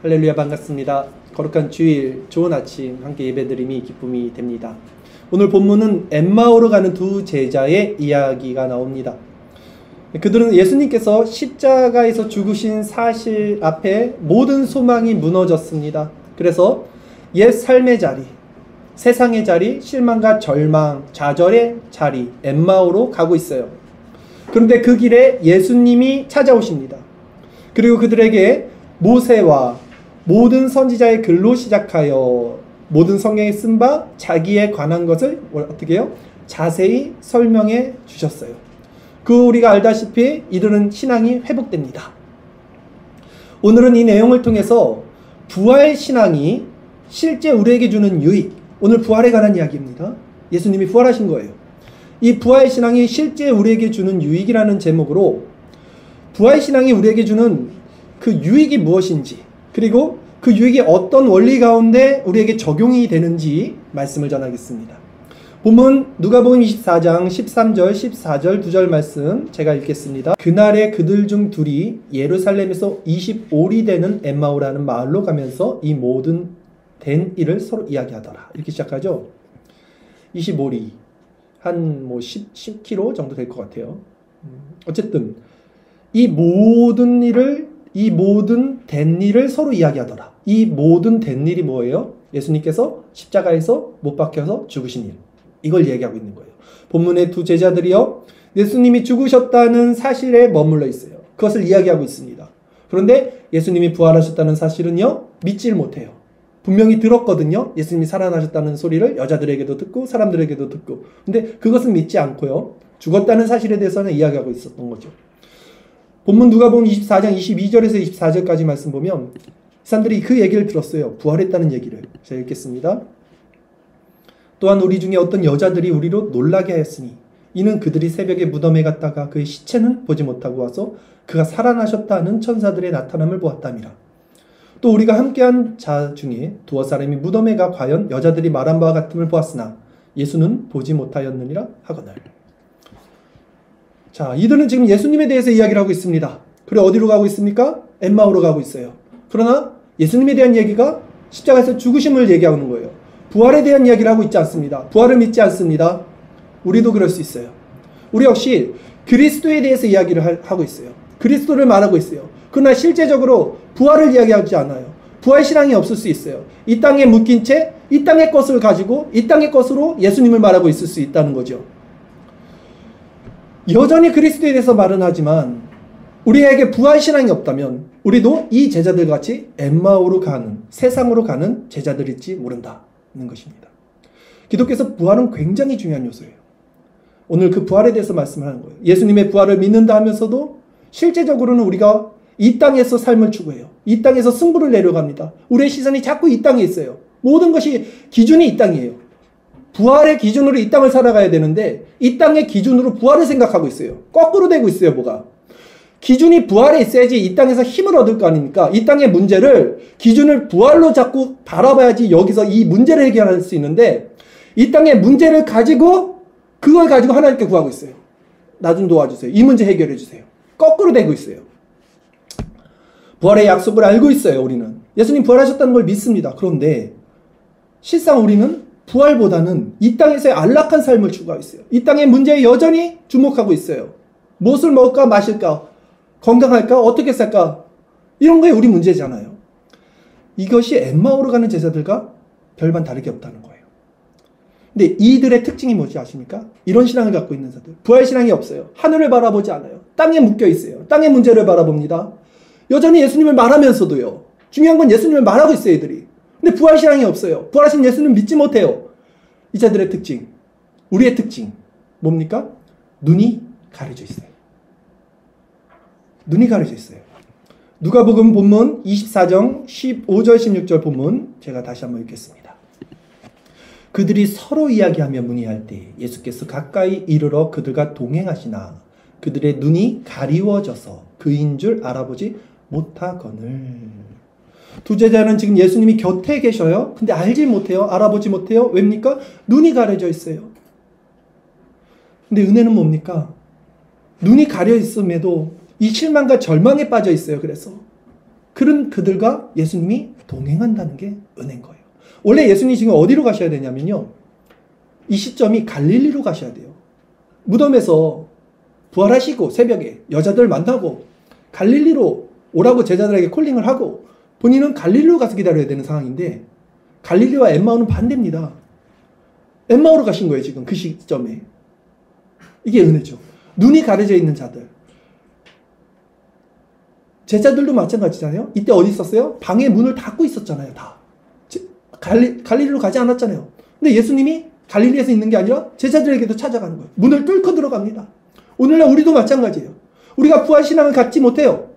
할렐루야, 반갑습니다. 거룩한 주일, 좋은 아침 함께 예배드림이 기쁨이 됩니다. 오늘 본문은 엠마오로 가는 두 제자의 이야기가 나옵니다. 그들은 예수님께서 십자가에서 죽으신 사실 앞에 모든 소망이 무너졌습니다. 그래서 옛 삶의 자리, 세상의 자리, 실망과 절망, 좌절의 자리, 엠마오로 가고 있어요. 그런데 그 길에 예수님이 찾아오십니다. 그리고 그들에게 모세와 모든 선지자의 글로 시작하여 모든 성경에 쓴 바 자기에 관한 것을 어떻게 해요? 자세히 설명해 주셨어요. 우리가 알다시피 이들은 신앙이 회복됩니다. 오늘은 이 내용을 통해서 부활 신앙이 실제 우리에게 주는 유익, 오늘 부활에 관한 이야기입니다. 예수님이 부활하신 거예요. 이 부활 신앙이 실제 우리에게 주는 유익이라는 제목으로 부활 신앙이 우리에게 주는 그 유익이 무엇인지, 그리고 그 유익이 어떤 원리 가운데 우리에게 적용이 되는지 말씀을 전하겠습니다. 본문 누가복음 24장 13절 14절 2절 말씀 제가 읽겠습니다. 그날에 그들 중 둘이 예루살렘에서 25리 되는 엠마오라는 마을로 가면서 이 모든 된 일을 서로 이야기하더라. 이렇게 시작하죠. 25리 한 10km 정도 될 것 같아요. 어쨌든 이 모든 된 일을 서로 이야기하더라. 이 모든 된 일이 뭐예요? 예수님께서 십자가에서 못 박혀서 죽으신 일. 이걸 얘기하고 있는 거예요. 본문의 두 제자들이요, 예수님이 죽으셨다는 사실에 머물러 있어요. 그것을 이야기하고 있습니다. 그런데 예수님이 부활하셨다는 사실은요, 믿질 못해요. 분명히 들었거든요. 예수님이 살아나셨다는 소리를 여자들에게도 듣고 사람들에게도 듣고. 근데 그것은 믿지 않고요, 죽었다는 사실에 대해서는 이야기하고 있었던 거죠. 본문 누가복음 24장 22절에서 24절까지 말씀 보면 사람들이 그 얘기를 들었어요. 부활했다는 얘기를. 제가 읽겠습니다. 또한 우리 중에 어떤 여자들이 우리로 놀라게 하였으니 이는 그들이 새벽에 무덤에 갔다가 그의 시체는 보지 못하고 와서 그가 살아나셨다는 천사들의 나타남을 보았답니다. 또 우리가 함께한 자 중에 두어 사람이 무덤에 가 과연 여자들이 말한 바와 같음을 보았으나 예수는 보지 못하였느니라 하거늘. 자, 이들은 지금 예수님에 대해서 이야기를 하고 있습니다. 그래, 어디로 가고 있습니까? 엠마오로 가고 있어요. 그러나 예수님에 대한 얘기가 십자가에서 죽으심을 얘기하는 거예요. 부활에 대한 이야기를 하고 있지 않습니다. 부활을 믿지 않습니다. 우리도 그럴 수 있어요. 우리 역시 그리스도에 대해서 이야기를 하고 있어요. 그리스도를 말하고 있어요. 그러나 실제적으로 부활을 이야기하지 않아요. 부활 신앙이 없을 수 있어요. 이 땅에 묶인 채 이 땅의 것을 가지고 이 땅의 것으로 예수님을 말하고 있을 수 있다는 거죠. 여전히 그리스도에 대해서 말은 하지만 우리에게 부활 신앙이 없다면 우리도 이 제자들 같이 엠마오로 가는, 세상으로 가는 제자들일지 모른다는 것입니다. 기독교에서 부활은 굉장히 중요한 요소예요. 오늘 그 부활에 대해서 말씀하는 거예요. 예수님의 부활을 믿는다 하면서도 실제적으로는 우리가 이 땅에서 삶을 추구해요. 이 땅에서 승부를 내려갑니다. 우리의 시선이 자꾸 이 땅에 있어요. 모든 것이 기준이 이 땅이에요. 부활의 기준으로 이 땅을 살아가야 되는데 이 땅의 기준으로 부활을 생각하고 있어요. 거꾸로 되고 있어요. 뭐가? 기준이 부활에 있어야지 이 땅에서 힘을 얻을 거 아닙니까? 이 땅의 문제를 기준을 부활로 자꾸 바라봐야지 여기서 이 문제를 해결할 수 있는데 이 땅의 문제를 가지고 그걸 가지고 하나님께 구하고 있어요. 나 좀 도와주세요. 이 문제 해결해 주세요. 거꾸로 되고 있어요. 부활의 약속을 알고 있어요. 우리는 예수님 부활하셨다는 걸 믿습니다. 그런데 실상 우리는 부활보다는 이 땅에서의 안락한 삶을 추구하고 있어요. 이 땅의 문제에 여전히 주목하고 있어요. 무엇을 먹을까 마실까, 건강할까, 어떻게 살까, 이런 게 우리 문제잖아요. 이것이 엠마오로 가는 제자들과 별반 다르게 없다는 거예요. 근데 이들의 특징이 뭔지 아십니까? 이런 신앙을 갖고 있는 자들, 부활 신앙이 없어요. 하늘을 바라보지 않아요. 땅에 묶여 있어요. 땅의 문제를 바라봅니다. 여전히 예수님을 말하면서도요, 중요한 건 예수님을 말하고 있어요. 이들이. 근데 부활 신앙이 없어요. 부활하신 예수님 믿지 못해요. 이 자들의 특징, 우리의 특징 뭡니까? 눈이 가려져 있어요. 눈이 가려져 있어요. 누가복음 본문 24장 15절 16절 본문 제가 다시 한번 읽겠습니다. 그들이 서로 이야기하며 문의할 때 예수께서 가까이 이르러 그들과 동행하시나 그들의 눈이 가리워져서 그인 줄 알아보지 못하거늘. 두 제자는 지금 예수님이 곁에 계셔요. 근데 알지 못해요. 알아보지 못해요. 왜입니까? 눈이 가려져 있어요. 근데 은혜는 뭡니까? 눈이 가려 있음에도 이 실망과 절망에 빠져 있어요. 그래서 그런 그들과 예수님이 동행한다는 게 은혜인 거예요. 원래 예수님이 지금 어디로 가셔야 되냐면요. 이 시점이 갈릴리로 가셔야 돼요. 무덤에서 부활하시고 새벽에 여자들 만나고 갈릴리로 오라고 제자들에게 콜링을 하고 본인은 갈릴리로 가서 기다려야 되는 상황인데 갈릴리와 엠마오는 반대입니다. 엠마오로 가신 거예요. 지금 그 시점에. 이게 은혜죠. 눈이 가려져 있는 자들. 제자들도 마찬가지잖아요. 이때 어디 있었어요? 방에 문을 닫고 있었잖아요. 다. 갈릴리로 가지 않았잖아요. 근데 예수님이 갈릴리에서 있는 게 아니라 제자들에게도 찾아가는 거예요. 문을 뚫고 들어갑니다. 오늘날 우리도 마찬가지예요. 우리가 부활신앙을 갖지 못해요.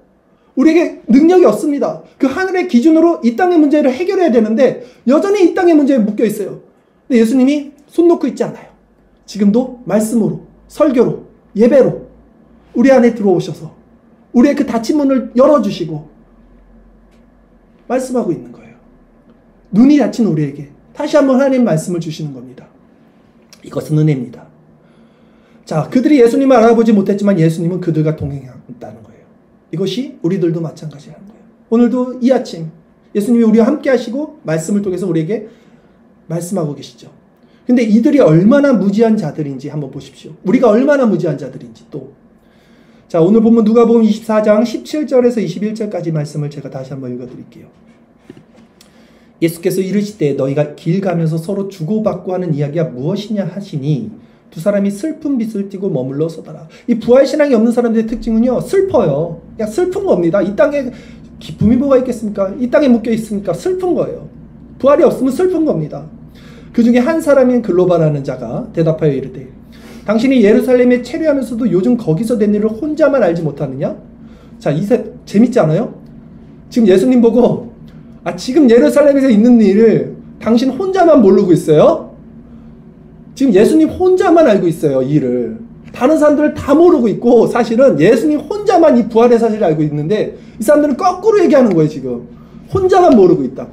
우리에게 능력이 없습니다. 그 하늘의 기준으로 이 땅의 문제를 해결해야 되는데 여전히 이 땅의 문제에 묶여 있어요. 근데 예수님이 손 놓고 있지 않아요. 지금도 말씀으로, 설교로, 예배로 우리 안에 들어오셔서 우리의 그 닫힌 문을 열어주시고 말씀하고 있는 거예요. 눈이 닫힌 우리에게 다시 한번 하나님 말씀을 주시는 겁니다. 이것은 은혜입니다. 자, 그들이 예수님을 알아보지 못했지만 예수님은 그들과 동행한다는 거예요. 이것이 우리들도 마찬가지라는 거예요. 오늘도 이 아침 예수님이 우리와 함께 하시고 말씀을 통해서 우리에게 말씀하고 계시죠. 근데 이들이 얼마나 무지한 자들인지 한번 보십시오. 우리가 얼마나 무지한 자들인지 또. 자, 오늘 본문 누가복음 24장 17절에서 21절까지 말씀을 제가 다시 한번 읽어드릴게요. 예수께서 이르시되 너희가 길 가면서 서로 주고받고 하는 이야기가 무엇이냐 하시니 두 사람이 슬픈 빛을 띠고 머물러 서더라. 이 부활신앙이 없는 사람들의 특징은요, 슬퍼요. 그냥 슬픈 겁니다. 이 땅에 기쁨이 뭐가 있겠습니까? 이 땅에 묶여 있으니까 슬픈 거예요. 부활이 없으면 슬픈 겁니다. 그 중에 한 사람인 글로바라는 자가 대답하여 이르되 당신이 예루살렘에 체류하면서도 요즘 거기서 된 일을 혼자만 알지 못하느냐? 자, 재밌지 않아요? 지금 예수님 보고 지금 예루살렘에서 있는 일을 당신 혼자만 모르고 있어요? 지금 예수님 혼자만 알고 있어요, 이 일을. 다른 사람들을 다 모르고 있고 사실은 예수님 혼자만 이 부활의 사실을 알고 있는데 이 사람들은 거꾸로 얘기하는 거예요, 지금. 혼자만 모르고 있다고.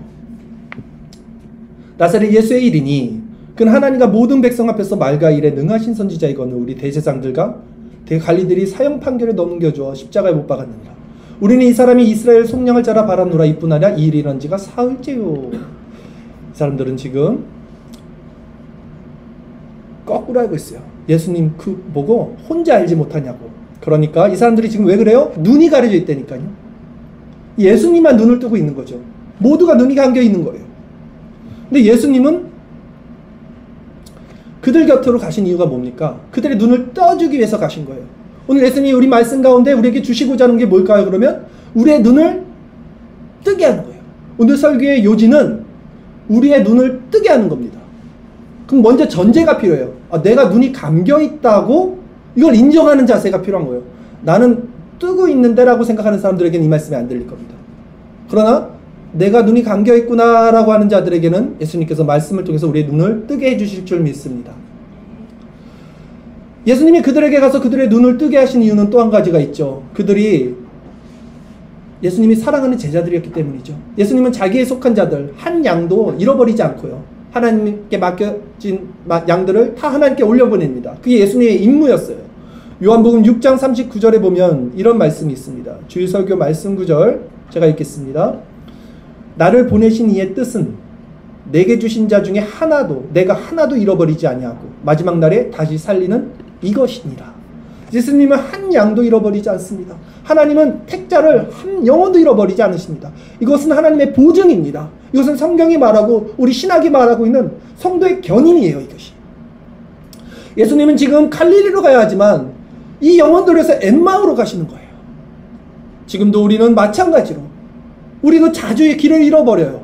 나사렛 예수의 일이니 그는 하나님과 모든 백성 앞에서 말과 일에 능하신 선지자이거늘 우리 대제사장들과 대관리들이 사형 판결에 넘겨주어 십자가에 못 박았느니라. 우리는 이 사람이 이스라엘 속량을 자라 바라노라 이뿐 아니라 이 일이 일어난 지가 사흘째요. 이 사람들은 지금 거꾸로 알고 있어요. 예수님 보고 혼자 알지 못하냐고. 그러니까 이 사람들이 지금 왜 그래요? 눈이 가려져 있다니까요. 예수님만 눈을 뜨고 있는 거죠. 모두가 눈이 감겨 있는 거예요. 근데 예수님은 그들 곁으로 가신 이유가 뭡니까? 그들의 눈을 떠주기 위해서 가신 거예요. 오늘 예수님이 우리 말씀 가운데 우리에게 주시고자 하는 게 뭘까요? 그러면 우리의 눈을 뜨게 하는 거예요. 오늘 설교의 요지는 우리의 눈을 뜨게 하는 겁니다. 그럼 먼저 전제가 필요해요. 내가 눈이 감겨 있다고 이걸 인정하는 자세가 필요한 거예요. 나는 뜨고 있는데 라고 생각하는 사람들에게는 이 말씀이 안 들릴 겁니다. 그러나 내가 눈이 감겨 있구나 라고 하는 자들에게는 예수님께서 말씀을 통해서 우리의 눈을 뜨게 해주실 줄 믿습니다. 예수님이 그들에게 가서 그들의 눈을 뜨게 하신 이유는 또 한 가지가 있죠. 그들이 예수님이 사랑하는 제자들이었기 때문이죠. 예수님은 자기에 속한 자들 한 양도 잃어버리지 않고요. 하나님께 맡겨진 양들을 다 하나님께 올려보냅니다. 그게 예수님의 임무였어요. 요한복음 6장 39절에 보면 이런 말씀이 있습니다. 주일 설교 말씀 구절 제가 읽겠습니다. 나를 보내신 이의 뜻은 내게 주신 자 중에 내가 하나도 잃어버리지 아니하고 마지막 날에 다시 살리는 이것이니라. 예수님은 한 양도 잃어버리지 않습니다. 하나님은 택자를 한 영혼도 잃어버리지 않으십니다. 이것은 하나님의 보증입니다. 이것은 성경이 말하고 우리 신학이 말하고 있는 성도의 견인이에요. 이것이. 예수님은 지금 갈릴리로 가야 하지만 이 영혼들에서 엠마오로 가시는 거예요. 지금도 우리는 마찬가지로 우리도 자주 길을 잃어버려요.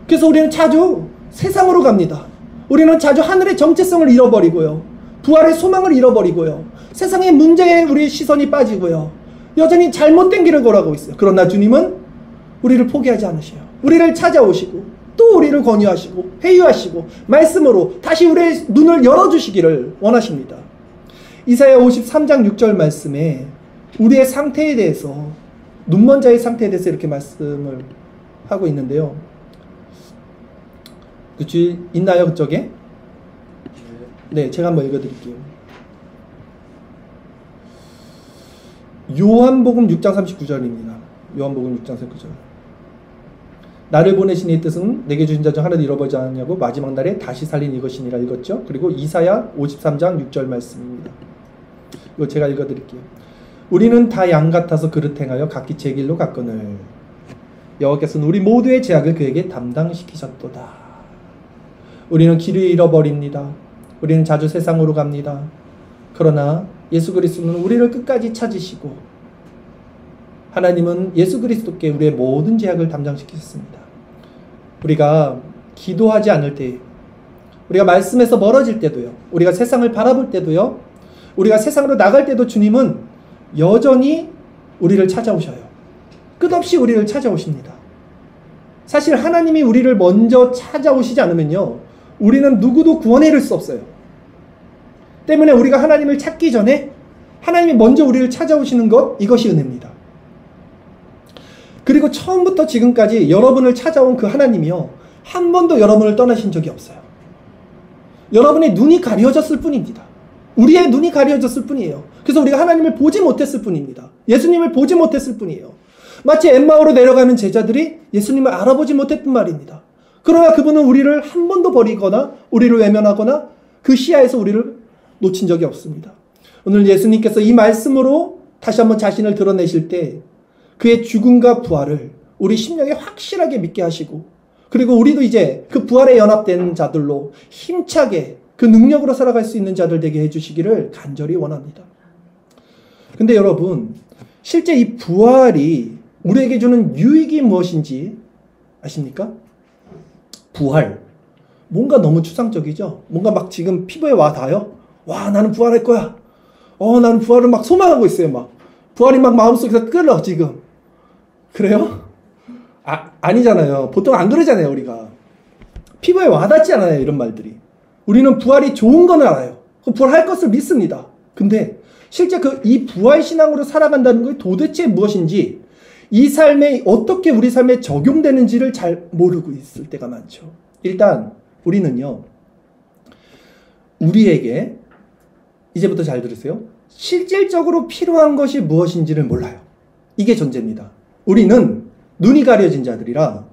그래서 우리는 자주 세상으로 갑니다. 우리는 자주 하늘의 정체성을 잃어버리고요. 부활의 소망을 잃어버리고요. 세상의 문제에 우리의 시선이 빠지고요. 여전히 잘못된 길을 걸어가고 있어요. 그러나 주님은 우리를 포기하지 않으셔요. 우리를 찾아오시고 또 우리를 권유하시고 회유하시고 말씀으로 다시 우리의 눈을 열어주시기를 원하십니다. 이사야 53장 6절 말씀에 우리의 상태에 대해서 눈먼 자의 상태에 대해서 이렇게 말씀을 하고 있는데요. 그치? 있나요 그쪽에? 네, 제가 한번 읽어드릴게요. 요한복음 6장 39절입니다. 요한복음 6장 39절. 나를 보내신 이 뜻은 내게 주신 자 중 하나도 잃어버리지 않냐고 마지막 날에 다시 살린 이것이니라 읽었죠. 그리고 이사야 53장 6절 말씀입니다. 이거 제가 읽어드릴게요. 우리는 다 양 같아서 그릇 행하여 각기 제 길로 갔거늘 여호와께서는 우리 모두의 죄악을 그에게 담당시키셨도다. 우리는 길을 잃어버립니다. 우리는 자주 세상으로 갑니다. 그러나 예수 그리스도는 우리를 끝까지 찾으시고 하나님은 예수 그리스도께 우리의 모든 죄악을 담당시키셨습니다. 우리가 기도하지 않을 때, 우리가 말씀에서 멀어질 때도요, 우리가 세상을 바라볼 때도요, 우리가 세상으로 나갈 때도 주님은 여전히 우리를 찾아오셔요. 끝없이 우리를 찾아오십니다. 사실 하나님이 우리를 먼저 찾아오시지 않으면요, 우리는 누구도 구원해 이룰 수 없어요. 때문에 우리가 하나님을 찾기 전에 하나님이 먼저 우리를 찾아오시는 것, 이것이 은혜입니다. 그리고 처음부터 지금까지 여러분을 찾아온 그 하나님이요, 한 번도 여러분을 떠나신 적이 없어요. 여러분의 눈이 가려졌을 뿐입니다. 우리의 눈이 가려졌을 뿐이에요. 그래서 우리가 하나님을 보지 못했을 뿐입니다. 예수님을 보지 못했을 뿐이에요. 마치 엠마오로 내려가는 제자들이 예수님을 알아보지 못했단 말입니다. 그러나 그분은 우리를 한 번도 버리거나 우리를 외면하거나 그 시야에서 우리를 놓친 적이 없습니다. 오늘 예수님께서 이 말씀으로 다시 한번 자신을 드러내실 때 그의 죽음과 부활을 우리 심령에 확실하게 믿게 하시고, 그리고 우리도 이제 그 부활에 연합된 자들로 힘차게 그 능력으로 살아갈 수 있는 자들 되게 해주시기를 간절히 원합니다. 근데 여러분, 실제 이 부활이 우리에게 주는 유익이 무엇인지 아십니까? 부활. 뭔가 너무 추상적이죠? 뭔가 막 지금 피부에 와 닿아요? 와, 나는 부활할 거야. 나는 부활을 막 소망하고 있어요. 막 부활이 막 마음속에서 끓어 지금. 그래요? 아니잖아요. 보통 안 그러잖아요. 우리가 피부에 와닿지 않아요. 이런 말들이. 우리는 부활이 좋은 건 알아요. 부활할 것을 믿습니다. 근데 실제 이 부활 신앙으로 살아간다는 게 도대체 무엇인지, 이 삶에 어떻게 우리 삶에 적용되는지를 잘 모르고 있을 때가 많죠. 일단 우리는요, 우리에게 이제부터 잘 들으세요. 실질적으로 필요한 것이 무엇인지를 몰라요. 이게 전제입니다. 우리는 눈이 가려진 자들이라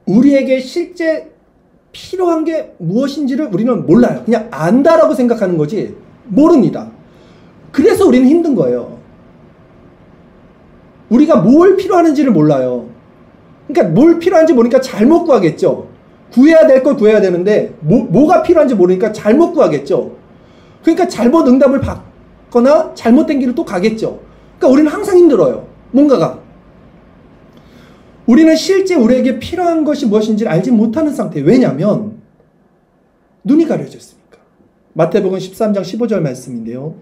우리에게 실제 필요한 게 무엇인지를 우리는 몰라요. 그냥 안다라고 생각하는 거지 모릅니다. 그래서 우리는 힘든 거예요. 우리가 뭘 필요하는지를 몰라요. 그러니까 뭘 필요한지 모르니까 잘못 구하겠죠. 구해야 될 걸 구해야 되는데 뭐가 필요한지 모르니까 잘못 구하겠죠. 그러니까 잘못 응답을 받거나 잘못된 길을 또 가겠죠. 그러니까 우리는 항상 힘들어요. 뭔가가. 우리는 실제 우리에게 필요한 것이 무엇인지를 알지 못하는 상태. 왜냐하면 눈이 가려졌으니까. 마태복음 13장 15절 말씀인데요.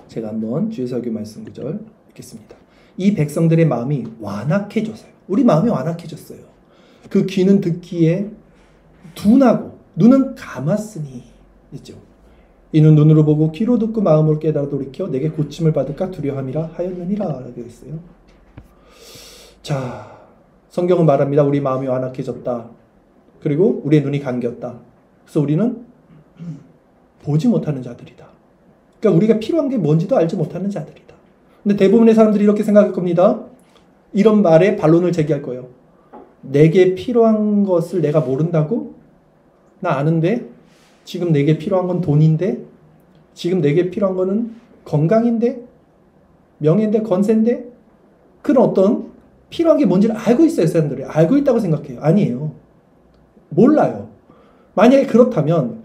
제가 한번 주의설교 말씀 구절 읽겠습니다. 이 백성들의 마음이 완악해졌어요. 우리 마음이 완악해졌어요. 그 귀는 듣기에 둔하고 눈은 감았으니 있죠. 이는 눈으로 보고 귀로 듣고 마음으로 깨달아 돌이켜 내게 고침을 받을까 두려함이라 하였느니라 라고 했어요. 자, 성경은 말합니다. 우리 마음이 완악해졌다. 그리고 우리의 눈이 감겼다. 그래서 우리는 보지 못하는 자들이다. 그러니까 우리가 필요한 게 뭔지도 알지 못하는 자들이다. 근데 대부분의 사람들이 이렇게 생각할 겁니다. 이런 말에 반론을 제기할 거예요. 내게 필요한 것을 내가 모른다고? 나 아는데? 지금 내게 필요한 건 돈인데? 지금 내게 필요한 거는 건강인데? 명예인데? 권세인데? 그런 어떤 필요한 게 뭔지를 알고 있어요. 사람들이 알고 있다고 생각해요. 아니에요. 몰라요. 만약에 그렇다면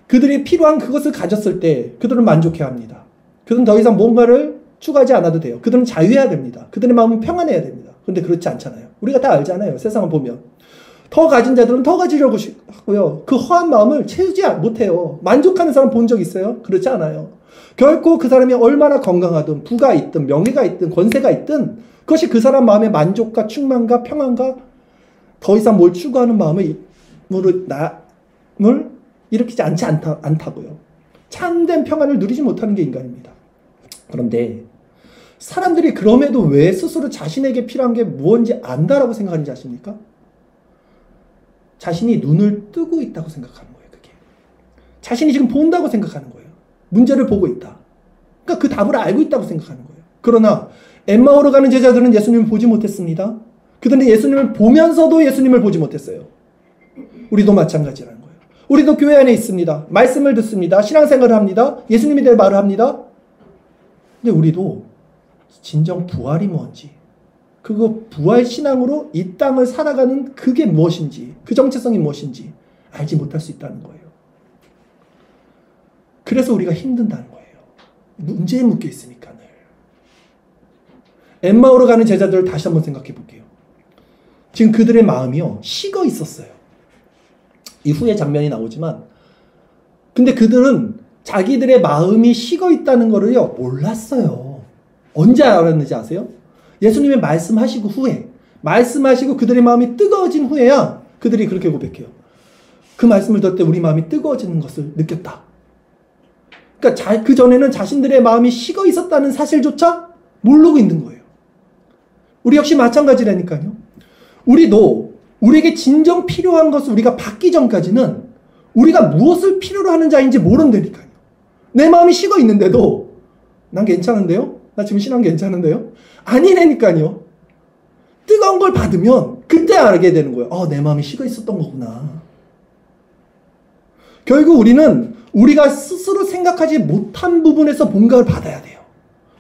그들이 필요한 그것을 가졌을 때 그들은 만족해야 합니다. 그들은 더 이상 뭔가를 추구하지 않아도 돼요. 그들은 자유해야 됩니다. 그들의 마음은 평안해야 됩니다. 그런데 그렇지 않잖아요. 우리가 다 알잖아요. 세상을 보면. 더 가진 자들은 더 가지려고 하고요. 그 허한 마음을 채우지 못해요. 만족하는 사람 본 적 있어요? 그렇지 않아요. 결코 그 사람이 얼마나 건강하든 부가 있든 명예가 있든 권세가 있든 그것이 그 사람 마음의 만족과 충만과 평안과 더 이상 뭘 추구하는 마음을 일으키지 않다고요. 참된 평안을 누리지 못하는 게 인간입니다. 그런데 사람들이 그럼에도 왜 스스로 자신에게 필요한 게 무엇인지 안다라고 생각하는지 아십니까? 자신이 눈을 뜨고 있다고 생각하는 거예요. 그게 자신이 지금 본다고 생각하는 거예요. 문제를 보고 있다. 그러니까 그 답을 알고 있다고 생각하는 거예요. 그러나 엠마오로 가는 제자들은 예수님을 보지 못했습니다. 그들은 예수님을 보면서도 예수님을 보지 못했어요. 우리도 마찬가지라는 거예요. 우리도 교회 안에 있습니다. 말씀을 듣습니다. 신앙생활을 합니다. 예수님에 대해 말을 합니다. 근데 우리도 진정 부활이 뭔지, 그거 부활 신앙으로 이 땅을 살아가는 그게 무엇인지, 그 정체성이 무엇인지 알지 못할 수 있다는 거예요. 그래서 우리가 힘든다는 거예요. 문제에 묶여 있으니까 늘. 엠마오로 가는 제자들을 다시 한번 생각해 볼게요. 지금 그들의 마음이요, 식어 있었어요. 이후에 장면이 나오지만, 근데 그들은 자기들의 마음이 식어 있다는 거를요 몰랐어요. 언제 알았는지 아세요? 예수님의 말씀하시고 후에, 말씀하시고 그들의 마음이 뜨거워진 후에야 그들이 그렇게 고백해요. 그 말씀을 들을 때 우리 마음이 뜨거워지는 것을 느꼈다. 그러니까 그 전에는 자신들의 마음이 식어 있었다는 사실조차 모르고 있는 거예요. 우리 역시 마찬가지라니까요. 우리도 우리에게 진정 필요한 것을 우리가 받기 전까지는 우리가 무엇을 필요로 하는 자인지 모른다니까요. 내 마음이 식어 있는데도 난 괜찮은데요? 나 지금 신앙 괜찮은데요? 아니라니까요. 뜨거운 걸 받으면 그때 알게 되는 거예요. 내 마음이 식어 있었던 거구나. 결국 우리는 우리가 스스로 생각하지 못한 부분에서 뭔가를 받아야 돼요.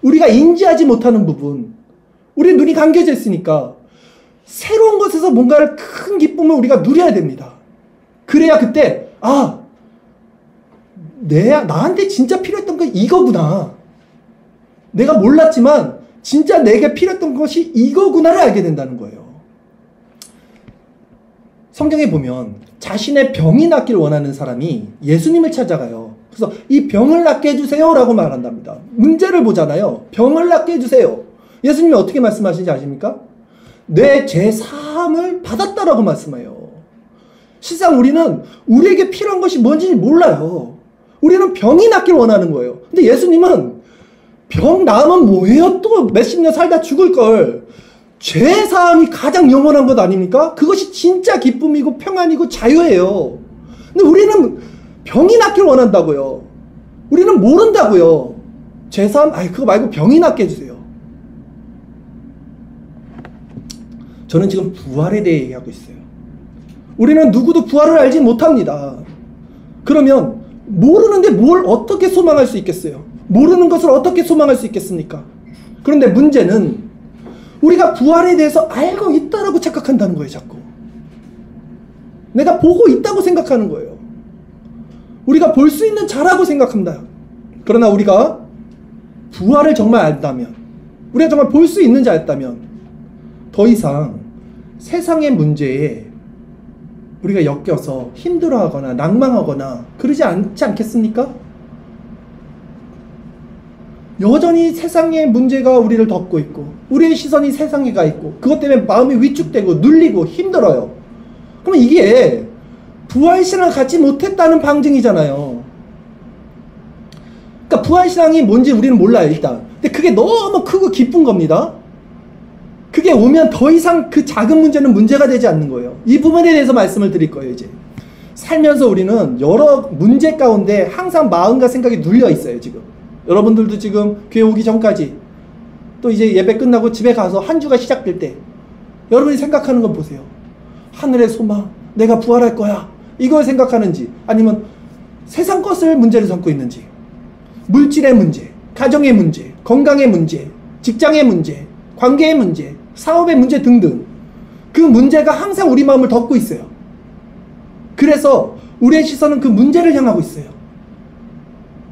우리가 인지하지 못하는 부분, 우리 눈이 감겨져 있으니까 새로운 것에서 뭔가를 큰 기쁨을 우리가 누려야 됩니다. 그래야 그때 나한테 진짜 필요했던 건 이거구나. 내가 몰랐지만 진짜 내게 필요했던 것이 이거구나를 알게 된다는 거예요. 성경에 보면 자신의 병이 낫기를 원하는 사람이 예수님을 찾아가요. 그래서 이 병을 낫게 해주세요 라고 말한답니다. 문제를 보잖아요. 병을 낫게 해주세요. 예수님이 어떻게 말씀하시는지 아십니까? 내 죄 사함을 받았다라고 말씀해요. 실상 우리는 우리에게 필요한 것이 뭔지 몰라요. 우리는 병이 낫길 원하는 거예요. 근데 예수님은 병 나으면 뭐예요? 또 몇십 년 살다 죽을 걸. 죄 사함이 가장 영원한 것 아닙니까? 그것이 진짜 기쁨이고 평안이고 자유예요. 근데 우리는 병이 낫길 원한다고요. 우리는 모른다고요. 죄 사함, 그거 말고 병이 낫게 해주세요. 저는 지금 부활에 대해 얘기하고 있어요. 우리는 누구도 부활을 알지 못합니다. 그러면 모르는데 뭘 어떻게 소망할 수 있겠어요? 모르는 것을 어떻게 소망할 수 있겠습니까? 그런데 문제는 우리가 부활에 대해서 알고 있다라고 착각한다는 거예요. 자꾸 내가 보고 있다고 생각하는 거예요. 우리가 볼 수 있는 자라고 생각합니다. 그러나 우리가 부활을 정말 안다면, 우리가 정말 볼 수 있는 자였다면 더 이상 세상의 문제에 우리가 엮여서 힘들어하거나 낭망하거나 그러지 않지 않겠습니까? 여전히 세상의 문제가 우리를 덮고 있고 우리의 시선이 세상에 가 있고 그것 때문에 마음이 위축되고 눌리고 힘들어요. 그러면 이게 부활신앙을 갖지 못했다는 방증이잖아요. 그러니까 부활신앙이 뭔지 우리는 몰라요 일단. 근데 그게 너무 크고 기쁜 겁니다. 그게 오면 더 이상 그 작은 문제는 문제가 되지 않는 거예요. 이 부분에 대해서 말씀을 드릴 거예요. 이제 살면서 우리는 여러 문제 가운데 항상 마음과 생각이 눌려 있어요. 지금 여러분들도 지금 교회 오기 전까지 또 이제 예배 끝나고 집에 가서 한 주가 시작될 때 여러분이 생각하는 건 보세요. 하늘의 소망, 내가 부활할 거야, 이걸 생각하는지, 아니면 세상 것을 문제로 삼고 있는지, 물질의 문제, 가정의 문제, 건강의 문제, 직장의 문제, 관계의 문제, 사업의 문제 등등, 그 문제가 항상 우리 마음을 덮고 있어요. 그래서 우리의 시선은 그 문제를 향하고 있어요.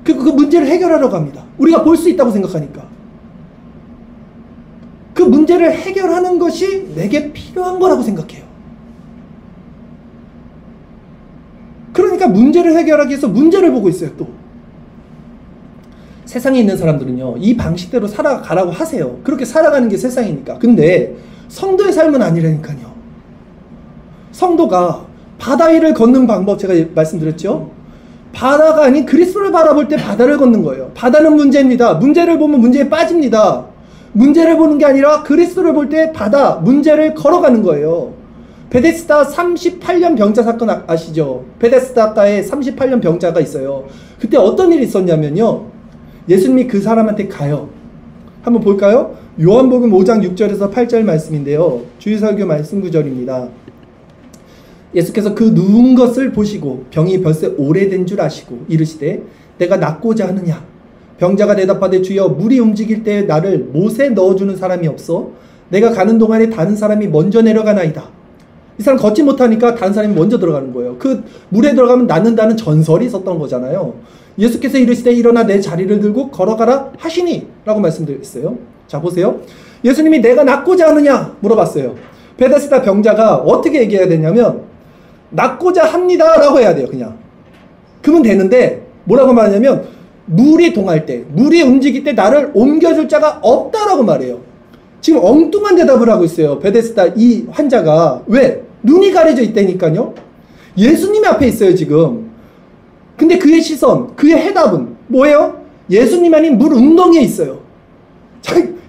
그 문제를 해결하려고 합니다. 우리가 볼 수 있다고 생각하니까. 그 문제를 해결하는 것이 내게 필요한 거라고 생각해요. 그러니까 문제를 해결하기 위해서 문제를 보고 있어요. 또 세상에 있는 사람들은요 이 방식대로 살아가라고 하세요. 그렇게 살아가는 게 세상이니까. 근데 성도의 삶은 아니라니까요. 성도가 바다 위를 걷는 방법 제가 말씀드렸죠. 바다가 아닌 그리스도를 바라볼 때 바다를 걷는 거예요. 바다는 문제입니다. 문제를 보면 문제에 빠집니다. 문제를 보는 게 아니라 그리스도를 볼 때 바다, 문제를 걸어가는 거예요. 베데스다 38년 병자 사건 아시죠? 베데스다가에 38년 병자가 있어요. 그때 어떤 일이 있었냐면요, 예수님이 그 사람한테 가요. 한번 볼까요? 요한복음 5장 6절에서 8절 말씀인데요. 주일설교 말씀 구절입니다. 예수께서 그 누운 것을 보시고 병이 벌써 오래된 줄 아시고 이르시되 내가 낫고자 하느냐? 병자가 대답하되 주여 물이 움직일 때 나를 못에 넣어주는 사람이 없어 내가 가는 동안에 다른 사람이 먼저 내려가나이다. 이 사람 걷지 못하니까 다른 사람이 먼저 들어가는 거예요. 그 물에 들어가면 낫는다는 전설이 있었던 거잖아요. 예수께서 이르시되 일어나 내 자리를 들고 걸어가라 하시니 라고 말씀드렸어요. 자 보세요. 예수님이 내가 낫고자 하느냐 물어봤어요. 베데스다 병자가 어떻게 얘기해야 되냐면 낫고자 합니다 라고 해야 돼요. 그냥 그러면 되는데 뭐라고 말하냐면 물이 동할 때 물이 움직일 때 나를 옮겨줄 자가 없다라고 말해요. 지금 엉뚱한 대답을 하고 있어요. 베데스다 이 환자가. 왜? 눈이 가려져 있다니까요. 예수님이 앞에 있어요 지금. 근데 그의 시선, 그의 해답은 뭐예요? 예수님 아닌 물 웅덩이에 있어요.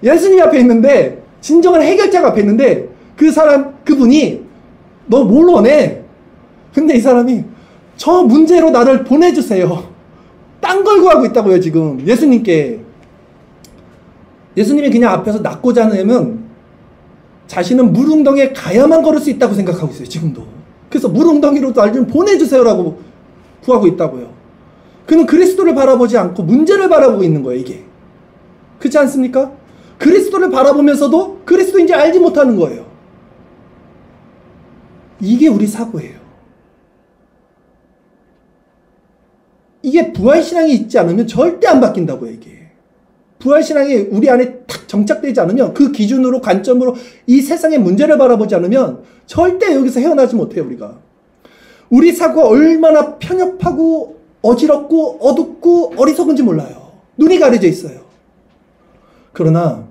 예수님 앞에 있는데, 진정한 해결자가 앞에 있는데 그분이 너 뭘 원해? 근데 이 사람이 저 문제로 나를 보내주세요. 딴 걸 구하고 있다고요 지금 예수님께. 예수님이 그냥 앞에서 낫고자 하면 자신은 물웅덩이에 가야만 걸을 수 있다고 생각하고 있어요 지금도. 그래서 물웅덩이로 날 좀 보내주세요라고 구하고 있다고요. 그는 그리스도를 바라보지 않고 문제를 바라보고 있는 거예요 이게. 그렇지 않습니까? 그리스도를 바라보면서도 그리스도인지 알지 못하는 거예요. 이게 우리 사고예요. 이게 부활신앙이 있지 않으면 절대 안 바뀐다고요 이게. 부활신앙이 우리 안에 탁 정착되지 않으면, 그 기준으로 관점으로 이 세상의 문제를 바라보지 않으면 절대 여기서 헤어나지 못해요 우리가. 우리 사고가 얼마나 편협하고 어지럽고 어둡고 어리석은지 몰라요. 눈이 가려져 있어요. 그러나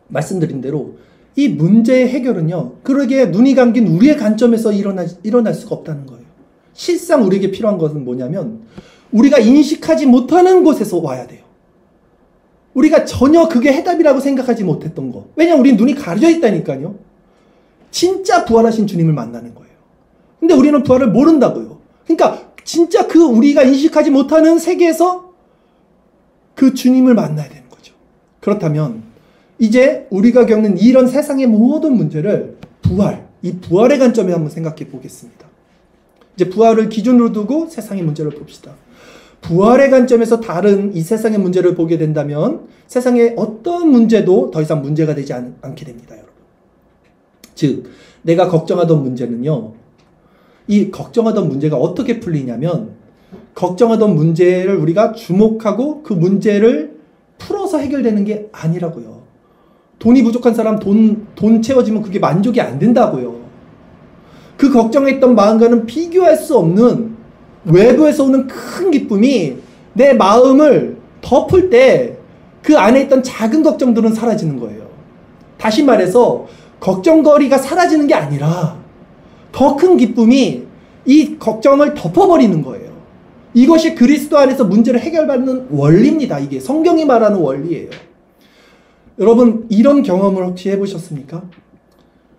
말씀드린 대로 이 문제의 해결은요, 그러기에 눈이 감긴 우리의 관점에서 일어날 수가 없다는 거예요. 실상 우리에게 필요한 것은 뭐냐면 우리가 인식하지 못하는 곳에서 와야 돼요. 우리가 전혀 그게 해답이라고 생각하지 못했던 거. 왜냐면 우리는 눈이 가려져 있다니까요. 진짜 부활하신 주님을 만나는 거예요. 근데 우리는 부활을 모른다고요. 그러니까 진짜 그 우리가 인식하지 못하는 세계에서 그 주님을 만나야 되는 거죠. 그렇다면 이제 우리가 겪는 이런 세상의 모든 문제를 이 부활의 관점에 한번 생각해 보겠습니다. 이제 부활을 기준으로 두고 세상의 문제를 봅시다. 부활의 관점에서 다른 이 세상의 문제를 보게 된다면 세상의 어떤 문제도 더 이상 문제가 되지 않게 됩니다, 여러분. 즉, 내가 걱정하던 문제는요, 이 걱정하던 문제가 어떻게 풀리냐면, 걱정하던 문제를 우리가 주목하고 그 문제를 풀어서 해결되는 게 아니라고요. 돈이 부족한 사람 돈 채워지면 그게 만족이 안 된다고요. 그 걱정했던 마음과는 비교할 수 없는 외부에서 오는 큰 기쁨이 내 마음을 덮을 때 그 안에 있던 작은 걱정들은 사라지는 거예요. 다시 말해서 걱정거리가 사라지는 게 아니라 더 큰 기쁨이 이 걱정을 덮어버리는 거예요. 이것이 그리스도 안에서 문제를 해결받는 원리입니다. 이게 성경이 말하는 원리예요. 여러분, 이런 경험을 혹시 해보셨습니까?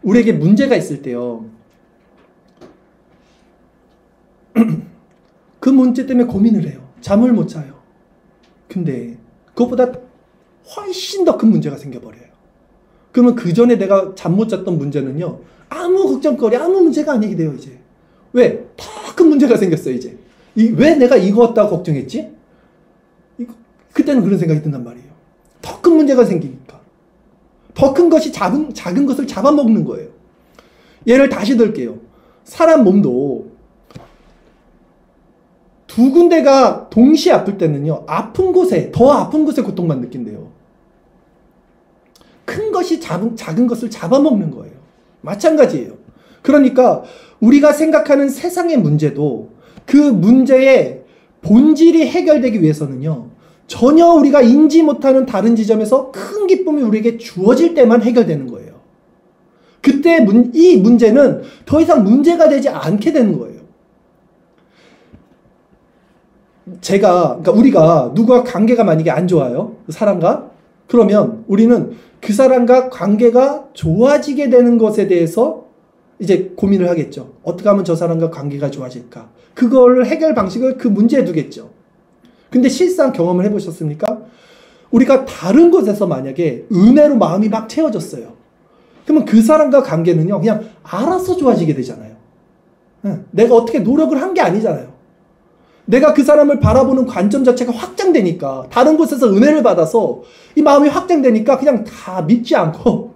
우리에게 문제가 있을 때요, 그 문제 때문에 고민을 해요. 잠을 못 자요. 근데 그것보다 훨씬 더 큰 문제가 생겨버려요. 그러면 그 전에 내가 잠 못 잤던 문제는요, 아무 걱정거리, 아무 문제가 아니게 돼요, 이제. 왜? 더 큰 문제가 생겼어요, 이제. 왜 내가 이거 갖다가 걱정했지? 그때는 그런 생각이 든단 말이에요. 더 큰 문제가 생기니까. 더 큰 것이 작은 것을 잡아먹는 거예요. 예를 다시 들게요. 사람 몸도 두 군데가 동시에 아플 때는요, 더 아픈 곳에 고통만 느낀대요. 큰 것이 작은 것을 잡아먹는 거예요. 마찬가지예요. 그러니까 우리가 생각하는 세상의 문제도 그 문제의 본질이 해결되기 위해서는요, 전혀 우리가 인지 못하는 다른 지점에서 큰 기쁨이 우리에게 주어질 때만 해결되는 거예요. 그때 이 문제는 더 이상 문제가 되지 않게 되는 거예요. 그러니까 우리가 누구와 관계가 만약에 안 좋아요, 그 사람과, 그러면 우리는 그 사람과 관계가 좋아지게 되는 것에 대해서 이제 고민을 하겠죠. 어떻게 하면 저 사람과 관계가 좋아질까? 그걸 해결 방식을 그 문제에 두겠죠. 근데 실상 경험을 해보셨습니까? 우리가 다른 곳에서 만약에 은혜로 마음이 막 채워졌어요. 그러면 그 사람과 관계는요, 그냥 알아서 좋아지게 되잖아요. 내가 어떻게 노력을 한 게 아니잖아요. 내가 그 사람을 바라보는 관점 자체가 확장되니까, 다른 곳에서 은혜를 받아서 이 마음이 확장되니까 그냥 다 믿지 않고,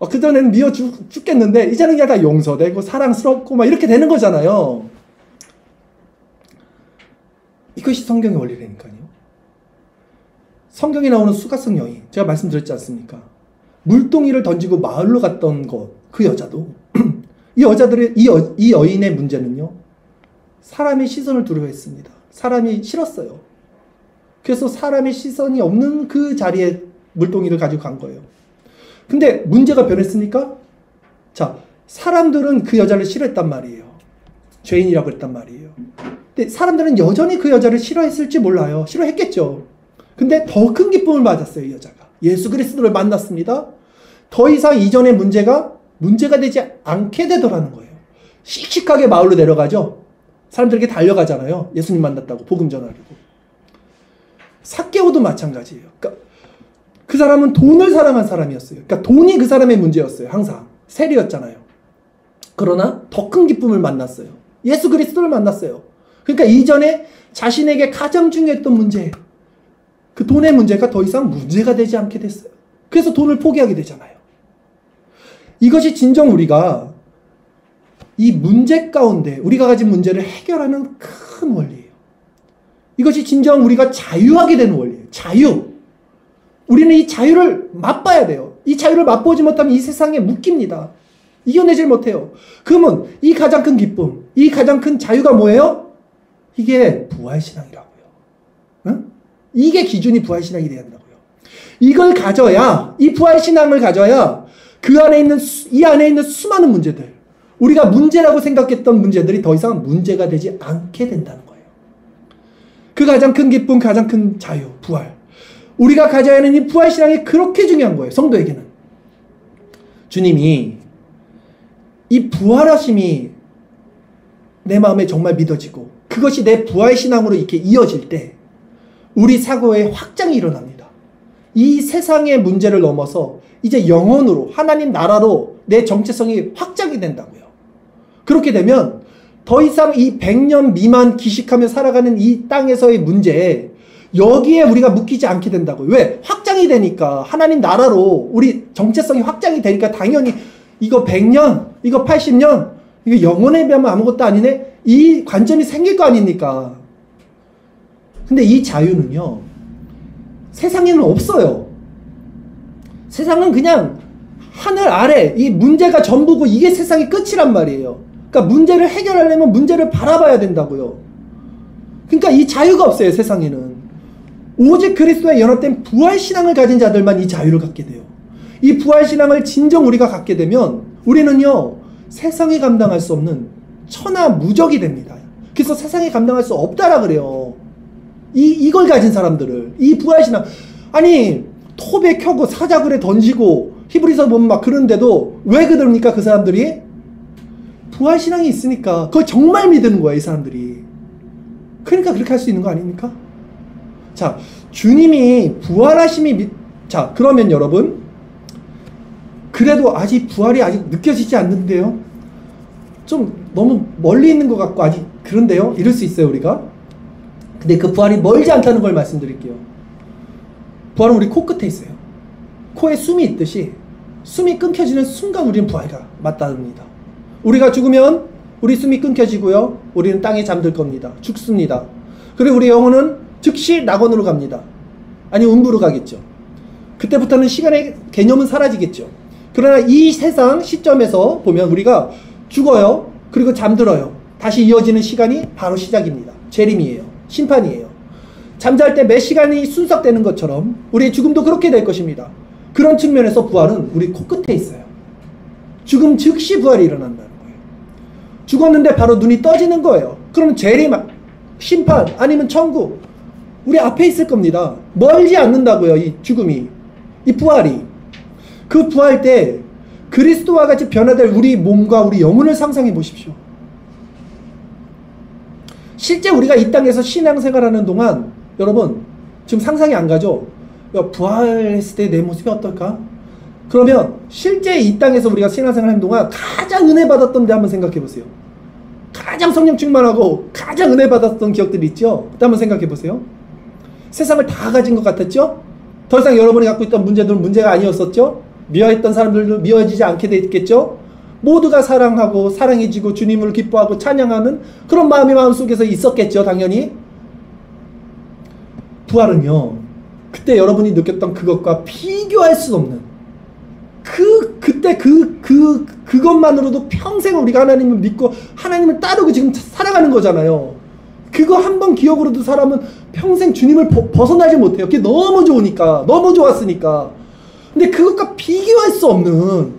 그전에는 미워 죽겠는데 이제는 그냥 다 용서되고 사랑스럽고 막 이렇게 되는 거잖아요. 이것이 성경의 원리라니까요. 성경에 나오는 수가성 여인, 제가 말씀드렸지 않습니까? 물동이를 던지고 마을로 갔던 그 여자도 이 여인의 문제는요, 사람의 시선을 두려워했습니다. 사람이 싫었어요. 그래서 사람의 시선이 없는 그 자리에 물동이를 가지고 간 거예요. 근데 문제가 변했으니까, 자, 사람들은 그 여자를 싫어했단 말이에요. 죄인이라고 했단 말이에요. 근데 사람들은 여전히 그 여자를 싫어했을지 몰라요. 싫어했겠죠. 근데 더 큰 기쁨을 맞았어요, 이 여자가. 예수 그리스도를 만났습니다. 더 이상 이전의 문제가 되지 않게 되더라는 거예요. 씩씩하게 마을로 내려가죠. 사람들에게 달려가잖아요. 예수님 만났다고 복음 전하려고. 삭개오도 마찬가지예요. 그러니까 그 사람은 돈을 사랑한 사람이었어요. 그러니까 돈이 그 사람의 문제였어요. 항상 세리였잖아요. 그러나 더 큰 기쁨을 만났어요. 예수 그리스도를 만났어요. 그러니까 이전에 자신에게 가장 중요했던 문제, 그 돈의 문제가 더 이상 문제가 되지 않게 됐어요. 그래서 돈을 포기하게 되잖아요. 이것이 진정 우리가 이 문제 가운데 우리가 가진 문제를 해결하는 큰 원리예요. 이것이 진정 우리가 자유하게 되는 원리예요. 자유. 우리는 이 자유를 맛봐야 돼요. 이 자유를 맛보지 못하면 이 세상에 묶입니다. 이겨내질 못해요. 그러면 이 가장 큰 기쁨, 이 가장 큰 자유가 뭐예요? 이게 부활신앙이라고요. 응? 이게 기준이 부활신앙이 돼야 한다고요. 이걸 가져야, 이 부활신앙을 가져야 그 안에 있는 이 안에 있는 수많은 문제들, 우리가 문제라고 생각했던 문제들이 더 이상 문제가 되지 않게 된다는 거예요. 그 가장 큰 기쁨, 가장 큰 자유, 부활. 우리가 가져야 하는 이 부활신앙이 그렇게 중요한 거예요. 성도에게는. 주님이 이 부활하심이 내 마음에 정말 믿어지고 그것이 내 부활신앙으로 이렇게 이어질 때 우리 사고에 확장이 일어납니다. 이 세상의 문제를 넘어서 이제 영혼으로, 하나님 나라로 내 정체성이 확장이 된다고요. 그렇게 되면 더 이상 이 100년 미만 기식하며 살아가는 이 땅에서의 문제에 여기에 우리가 묶이지 않게 된다고요. 왜? 확장이 되니까, 하나님 나라로 우리 정체성이 확장이 되니까 당연히 이거 100년, 이거 80년, 이거 영혼에 비하면 아무것도 아니네? 이 관점이 생길 거 아닙니까? 근데 이 자유는요, 세상에는 없어요. 세상은 그냥 하늘 아래, 이 문제가 전부고 이게 세상의 끝이란 말이에요. 그러니까 문제를 해결하려면 문제를 바라봐야 된다고요. 그러니까 이 자유가 없어요, 세상에는. 오직 그리스도에 연합된 부활신앙을 가진 자들만 이 자유를 갖게 돼요. 이 부활신앙을 진정 우리가 갖게 되면 우리는요, 세상이 감당할 수 없는 천하무적이 됩니다. 그래서 세상이 감당할 수 없다라 그래요. 이걸 가진 사람들을, 이 부활신앙, 아니 톱에 켜고 사자굴에 던지고 히브리서 보면 막 그런데도 왜 그럽니까? 그 사람들이 부활신앙이 있으니까. 그걸 정말 믿는 거예요, 이 사람들이. 그러니까 그렇게 할 수 있는 거 아닙니까? 자, 주님이 부활하심이 자, 그러면 여러분, 그래도 아직 부활이 아직 느껴지지 않는데요? 좀 너무 멀리 있는 것 같고 아직 그런데요? 이럴 수 있어요, 우리가. 근데 그 부활이 멀지 않다는 걸 말씀드릴게요. 부활은 우리 코끝에 있어요. 코에 숨이 있듯이 숨이 끊겨지는 순간 우리는 부활과 맞닿습니다. 우리가 죽으면 우리 숨이 끊겨지고요, 우리는 땅에 잠들 겁니다. 죽습니다. 그리고 우리 영혼은 즉시 낙원으로 갑니다. 아니 음부로 가겠죠. 그때부터는 시간의 개념은 사라지겠죠. 그러나 이 세상 시점에서 보면 우리가 죽어요. 그리고 잠들어요. 다시 이어지는 시간이 바로 시작입니다. 재림이에요. 심판이에요. 잠잘 때 몇 시간이 순삭되는 것처럼 우리의 죽음도 그렇게 될 것입니다. 그런 측면에서 부활은 우리 코끝에 있어요. 죽음 즉시 부활이 일어난다는 거예요. 죽었는데 바로 눈이 떠지는 거예요. 그러면 재림, 심판, 아니면 천국, 우리 앞에 있을 겁니다. 멀지 않는다고요, 이 죽음이. 이 부활이. 그 부활 때 그리스도와 같이 변화될 우리 몸과 우리 영혼을 상상해 보십시오. 실제 우리가 이 땅에서 신앙생활하는 동안 여러분 지금 상상이 안 가죠? 야, 부활했을 때 내 모습이 어떨까? 그러면 실제 이 땅에서 우리가 신앙생활 하는 동안 가장 은혜 받았던 데 한번 생각해 보세요. 가장 성령 충만하고 가장 은혜 받았던 기억들이 있죠? 그때 한번 생각해 보세요. 세상을 다 가진 것 같았죠? 더 이상 여러분이 갖고 있던 문제들은 문제가 아니었었죠? 미워했던 사람들도 미워지지 않게 됐겠죠? 모두가 사랑하고 사랑해지고 주님을 기뻐하고 찬양하는 그런 마음이 마음속에서 있었겠죠, 당연히. 부활은요, 그때 여러분이 느꼈던 그것과 비교할 수 없는 그때 그것만으로도 평생 우리가 하나님을 믿고 하나님을 따르고 지금 살아가는 거잖아요. 그거 한 번 기억으로도 사람은 평생 주님을 벗어나지 못해요. 그게 너무 좋으니까, 너무 좋았으니까. 근데 그것과 비교할 수 없는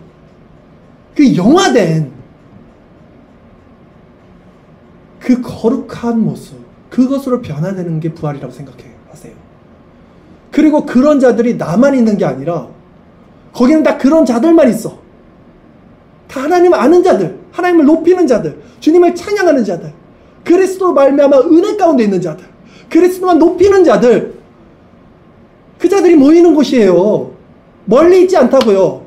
그 영화된 그 거룩한 모습, 그것으로 변화되는 게 부활이라고 생각하세요. 그리고 그런 자들이 나만 있는 게 아니라 거기는 다 그런 자들만 있어. 다 하나님을 아는 자들, 하나님을 높이는 자들, 주님을 찬양하는 자들, 그리스도 말미암아 은혜 가운데 있는 자들, 그리스도만 높이는 자들, 그 자들이 모이는 곳이에요. 멀리 있지 않다고요.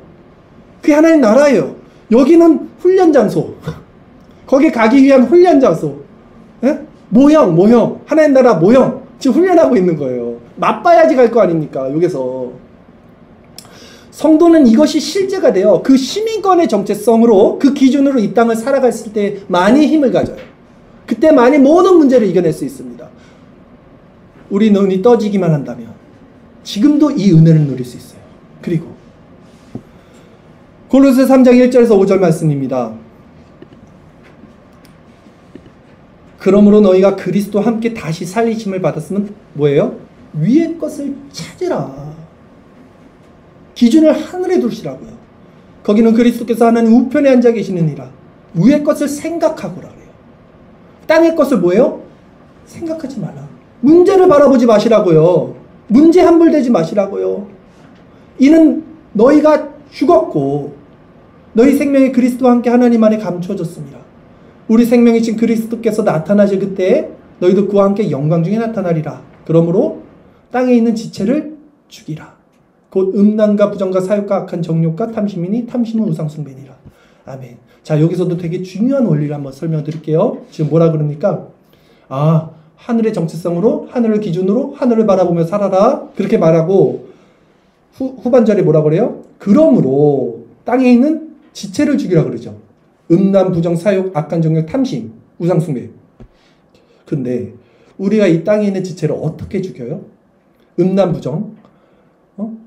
그게 하나님 나라예요. 여기는 훈련 장소. 거기 가기 위한 훈련 장소. 예? 모형. 하나님 나라 모형. 지금 훈련하고 있는 거예요. 맛봐야지 갈 거 아닙니까? 여기서. 성도는 이것이 실제가 돼요. 그 시민권의 정체성으로 그 기준으로 이 땅을 살아갔을 때 많이 힘을 가져요. 그때 많이 모든 문제를 이겨낼 수 있습니다. 우리 눈이 떠지기만 한다면 지금도 이 은혜를 누릴 수 있어요. 그리고 골로새 3장 1절에서 5절 말씀입니다. 그러므로 너희가 그리스도와 함께 다시 살리심을 받았으면 뭐예요? 위의 것을 찾으라. 기준을 하늘에 두시라고요. 거기는 그리스도께서 하나님 우편에 앉아 계시느니라. 위의 것을 생각하고라 그래요. 땅의 것을 뭐예요? 생각하지 마라. 문제를 바라보지 마시라고요. 문제 함몰되지 마시라고요. 이는 너희가 죽었고 너희 생명이 그리스도와 함께 하나님 안에 감춰졌습니다. 우리 생명이신 그리스도께서 나타나실 그때에 너희도 그와 함께 영광 중에 나타나리라. 그러므로 땅에 있는 지체를 죽이라. 곧 음란과 부정과 사욕과 악한 정욕과 탐심이니 탐심은 우상숭배니라. 아멘. 자, 여기서도 되게 중요한 원리를 한번 설명드릴게요. 지금 뭐라 그럽니까? 하늘의 정체성으로, 하늘을 기준으로, 하늘을 바라보며 살아라. 그렇게 말하고 후반절에 뭐라 그래요? 그러므로 땅에 있는 지체를 죽이라 그러죠. 음란, 부정, 사욕, 악한 정욕, 탐심, 우상숭배. 근데 우리가 이 땅에 있는 지체를 어떻게 죽여요? 음란, 부정,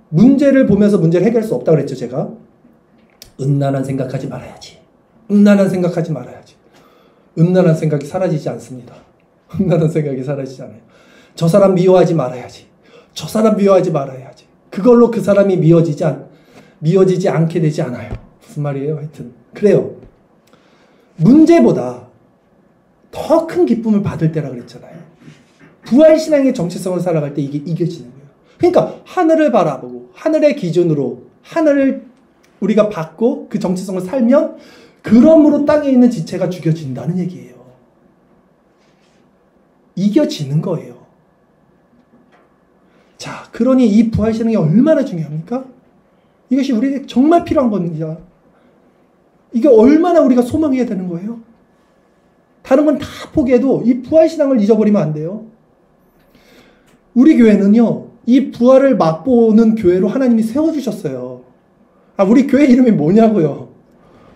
문제를 보면서 문제를 해결할 수 없다고 그랬죠, 제가. 음란한 생각하지 말아야지. 음란한 생각하지 말아야지. 음란한 생각이 사라지지 않습니다. 음란한 생각이 사라지지 않아요. 저 사람 미워하지 말아야지. 저 사람 미워하지 말아야지. 그걸로 그 사람이 미워지지 않게 되지 않아요. 무슨 말이에요? 하여튼. 그래요. 문제보다 더 큰 기쁨을 받을 때라 그랬잖아요. 부활신앙의 정체성을 살아갈 때 이게 이겨지는 거예요. 그러니까 하늘을 바라보고 하늘의 기준으로 하늘을 우리가 받고 그 정체성을 살면 그러므로 땅에 있는 지체가 죽여진다는 얘기예요. 이겨지는 거예요. 자, 그러니 이 부활신앙이 얼마나 중요합니까? 이것이 우리에게 정말 필요한 겁니다. 이게 얼마나 우리가 소망해야 되는 거예요? 다른 건 다 포기해도 이 부활신앙을 잊어버리면 안 돼요. 우리 교회는요, 이 부활을 맛보는 교회로 하나님이 세워주셨어요. 우리 교회 이름이 뭐냐고요?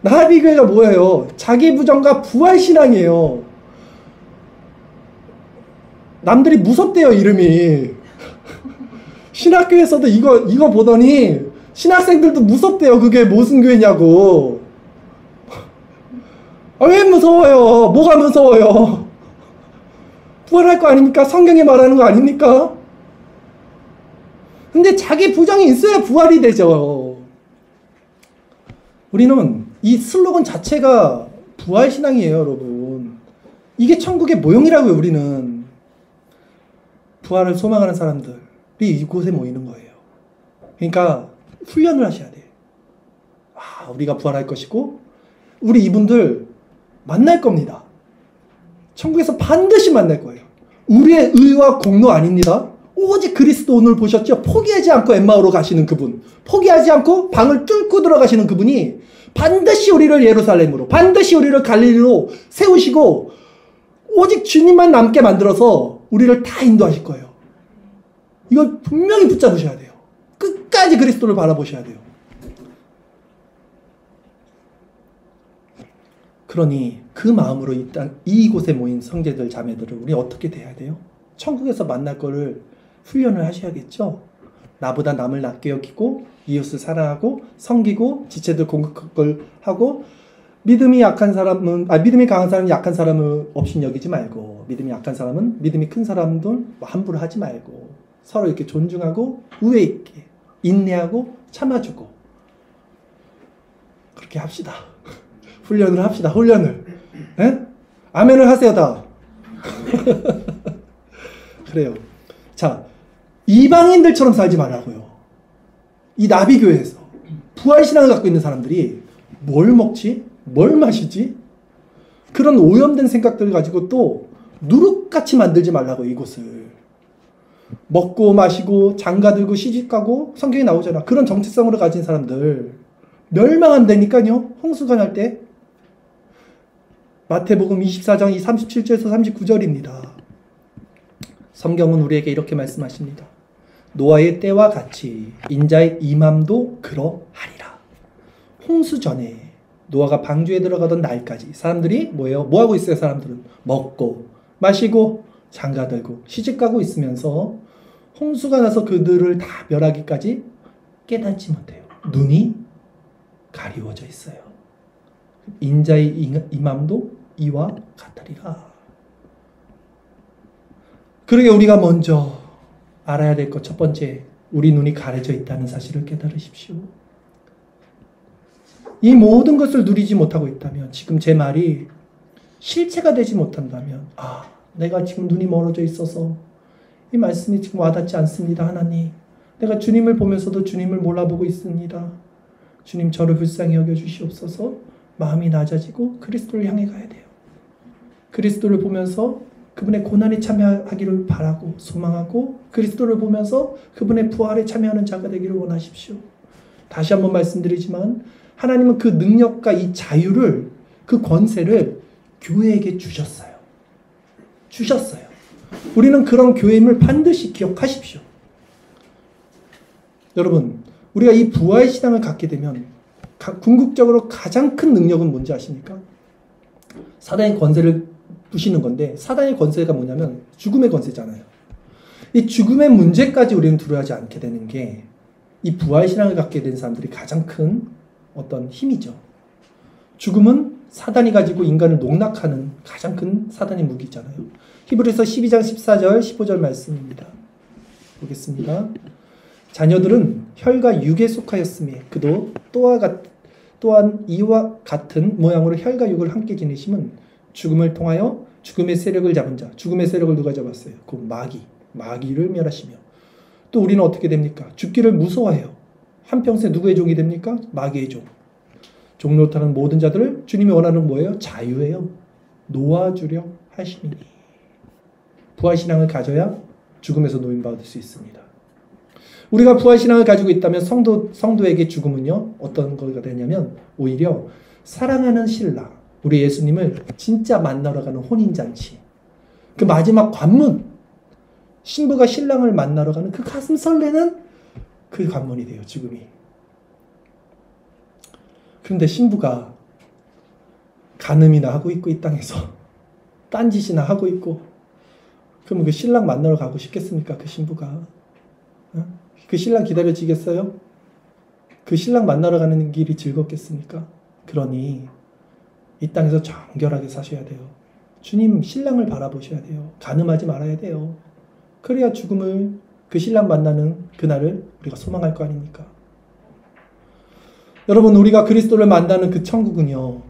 나비교회가 뭐예요? 자기 부정과 부활신앙이에요. 남들이 무섭대요, 이름이. 신학교에서도 이거 보더니 신학생들도 무섭대요. 그게 무슨 교회냐고. 왜 무서워요? 뭐가 무서워요? 부활할 거 아닙니까? 성경에 말하는 거 아닙니까? 근데 자기 부정이 있어야 부활이 되죠. 우리는 이 슬로건 자체가 부활신앙이에요, 여러분. 이게 천국의 모형이라고요, 우리는. 부활을 소망하는 사람들이 이곳에 모이는 거예요. 그러니까 훈련을 하셔야 돼요. 우리가 부활할 것이고 우리 이분들 만날 겁니다. 천국에서 반드시 만날 거예요. 우리의 의와 공로 아닙니다. 오직 그리스도 오늘 보셨죠? 포기하지 않고 엠마오로 가시는 그분, 포기하지 않고 방을 뚫고 들어가시는 그분이 반드시 우리를 예루살렘으로, 반드시 우리를 갈릴리로 세우시고 오직 주님만 남게 만들어서 우리를 다 인도하실 거예요. 이걸 분명히 붙잡으셔야 돼요. 끝까지 그리스도를 바라보셔야 돼요. 그러니 그 마음으로 이곳에 모인 형제들 자매들을 우리 어떻게 대해야 돼요? 천국에서 만날 거를 훈련을 하셔야겠죠. 나보다 남을 낮게 여기고 이웃을 사랑하고 섬기고 지체들 공격을 하고 믿음이 강한 사람은 약한 사람을 없인 여기지 말고 믿음이 약한 사람은 믿음이 큰 사람들 함부로 하지 말고 서로 이렇게 존중하고 우애 있게 인내하고 참아주고 그렇게 합시다. 훈련을 합시다. 훈련을. 에? 아멘을 하세요 다. 그래요. 자, 이방인들처럼 살지 말라고요. 이 나비교회에서 부활신앙을 갖고 있는 사람들이 뭘 먹지? 뭘 마시지? 그런 오염된 생각들을 가지고 또 누룩같이 만들지 말라고 이곳을. 먹고 마시고 장가들고 시집가고 성경에 나오잖아. 그런 정체성으로 가진 사람들 멸망한다니까요. 홍수가 날 때. 마태복음 24장 37절에서 39절입니다. 성경은 우리에게 이렇게 말씀하십니다. 노아의 때와 같이 인자의 임함도 그러하리라. 홍수 전에 노아가 방주에 들어가던 날까지 사람들이 뭐예요? 뭐 하고 있어요? 사람들은 먹고 마시고 장가들고 시집가고 있으면서 홍수가 나서 그들을 다 멸하기까지 깨닫지 못해요. 눈이 가리워져 있어요. 인자의 임함도 이와 같으리라. 그러게 우리가 먼저 알아야 될 것 첫 번째, 우리 눈이 가려져 있다는 사실을 깨달으십시오. 이 모든 것을 누리지 못하고 있다면, 지금 제 말이 실체가 되지 못한다면, 내가 지금 눈이 멀어져 있어서 이 말씀이 지금 와닿지 않습니다. 하나님, 내가 주님을 보면서도 주님을 몰라보고 있습니다. 주님, 저를 불쌍히 여겨주시옵소서. 마음이 낮아지고 그리스도를 향해 가야 돼요. 그리스도를 보면서 그분의 고난에 참여하기를 바라고 소망하고 그리스도를 보면서 그분의 부활에 참여하는 자가 되기를 원하십시오. 다시 한번 말씀드리지만 하나님은 그 능력과 이 자유를, 그 권세를 교회에게 주셨어요. 우리는 그런 교회임을 반드시 기억하십시오. 여러분, 우리가 이 부활신앙을 갖게 되면 궁극적으로 가장 큰 능력은 뭔지 아십니까? 사단의 권세를 부시는 건데, 사단의 권세가 뭐냐면 죽음의 권세잖아요. 이 죽음의 문제까지 우리는 두려워하지 않게 되는 게 이 부활신앙을 갖게 된 사람들이 가장 큰 어떤 힘이죠. 죽음은 사단이 가지고 인간을 농락하는 가장 큰 사단의 무기잖아요. 히브리서 12장 14절 15절 말씀입니다. 보겠습니다. 자녀들은 혈과 육에 속하였음에 그도 또한 이와 같은 모양으로 혈과 육을 함께 지내심은 죽음을 통하여 죽음의 세력을 잡은 자. 죽음의 세력을 누가 잡았어요? 그 마귀를 멸하시며. 또 우리는 어떻게 됩니까? 죽기를 무서워해요. 한평생 누구의 종이 됩니까? 마귀의 종. 종노릇하는 모든 자들을 주님이 원하는 뭐예요? 자유예요. 놓아주려 하시니. 부활신앙을 가져야 죽음에서 노임받을 수 있습니다. 우리가 부활신앙을 가지고 있다면 성도에게 죽음은요, 어떤 거가 되냐면 오히려 사랑하는 신랑, 우리 예수님을 진짜 만나러 가는 혼인잔치, 그 마지막 관문, 신부가 신랑을 만나러 가는 그 가슴 설레는 그 관문이 돼요, 죽음이. 그런데 신부가 간음이나 하고 있고 이 땅에서 딴짓이나 하고 있고, 그러면 그 신랑 만나러 가고 싶겠습니까? 그 신부가. 그 신랑 기다려지겠어요? 그 신랑 만나러 가는 길이 즐겁겠습니까? 그러니 이 땅에서 정결하게 사셔야 돼요. 주님 신랑을 바라보셔야 돼요. 간음하지 말아야 돼요. 그래야 죽음을, 그 신랑 만나는 그날을 우리가 소망할 거 아닙니까? 여러분, 우리가 그리스도를 만나는 그 천국은요,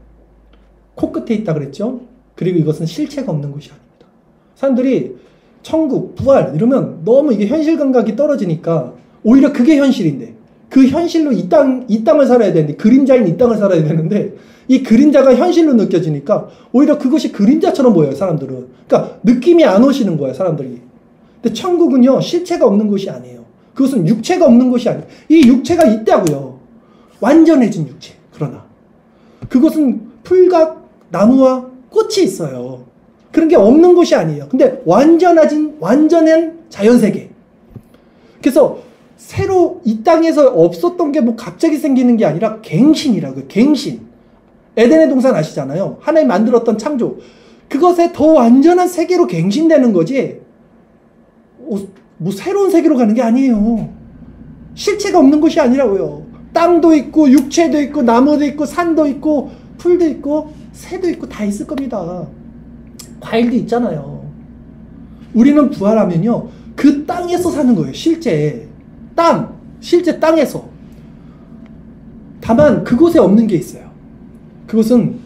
코끝에 있다 그랬죠? 그리고 이것은 실체가 없는 곳이 아닙니다. 사람들이 천국, 부활 이러면 너무 이게 현실 감각이 떨어지니까 오히려 그게 현실인데, 그 현실로 이 땅을 살아야 되는데, 그림자인 이 땅을 살아야 되는데, 이 그림자가 현실로 느껴지니까 오히려 그것이 그림자처럼 보여요, 사람들은. 그러니까 느낌이 안 오시는 거예요, 사람들이. 근데 천국은요, 실체가 없는 곳이 아니에요. 그것은 육체가 없는 곳이 아니에요. 이 육체가 있다고요. 완전해진 육체. 그러나 그것은 풀과 나무와 꽃이 있어요. 그런 게 없는 곳이 아니에요. 근데 완전한 자연세계. 그래서 새로 이 땅에서 없었던 게 뭐 갑자기 생기는 게 아니라 갱신이라고요. 갱신. 에덴의 동산 아시잖아요. 하나님 만들었던 창조. 그것에 더 완전한 세계로 갱신되는 거지. 뭐 새로운 세계로 가는 게 아니에요. 실체가 없는 곳이 아니라고요. 땅도 있고 육체도 있고 나무도 있고 산도 있고 풀도 있고 새도 있고 다 있을 겁니다. 과일도 있잖아요. 우리는 부활하면요, 그 땅에서 사는 거예요. 실제 땅에서. 다만 그곳에 없는 게 있어요. 그것은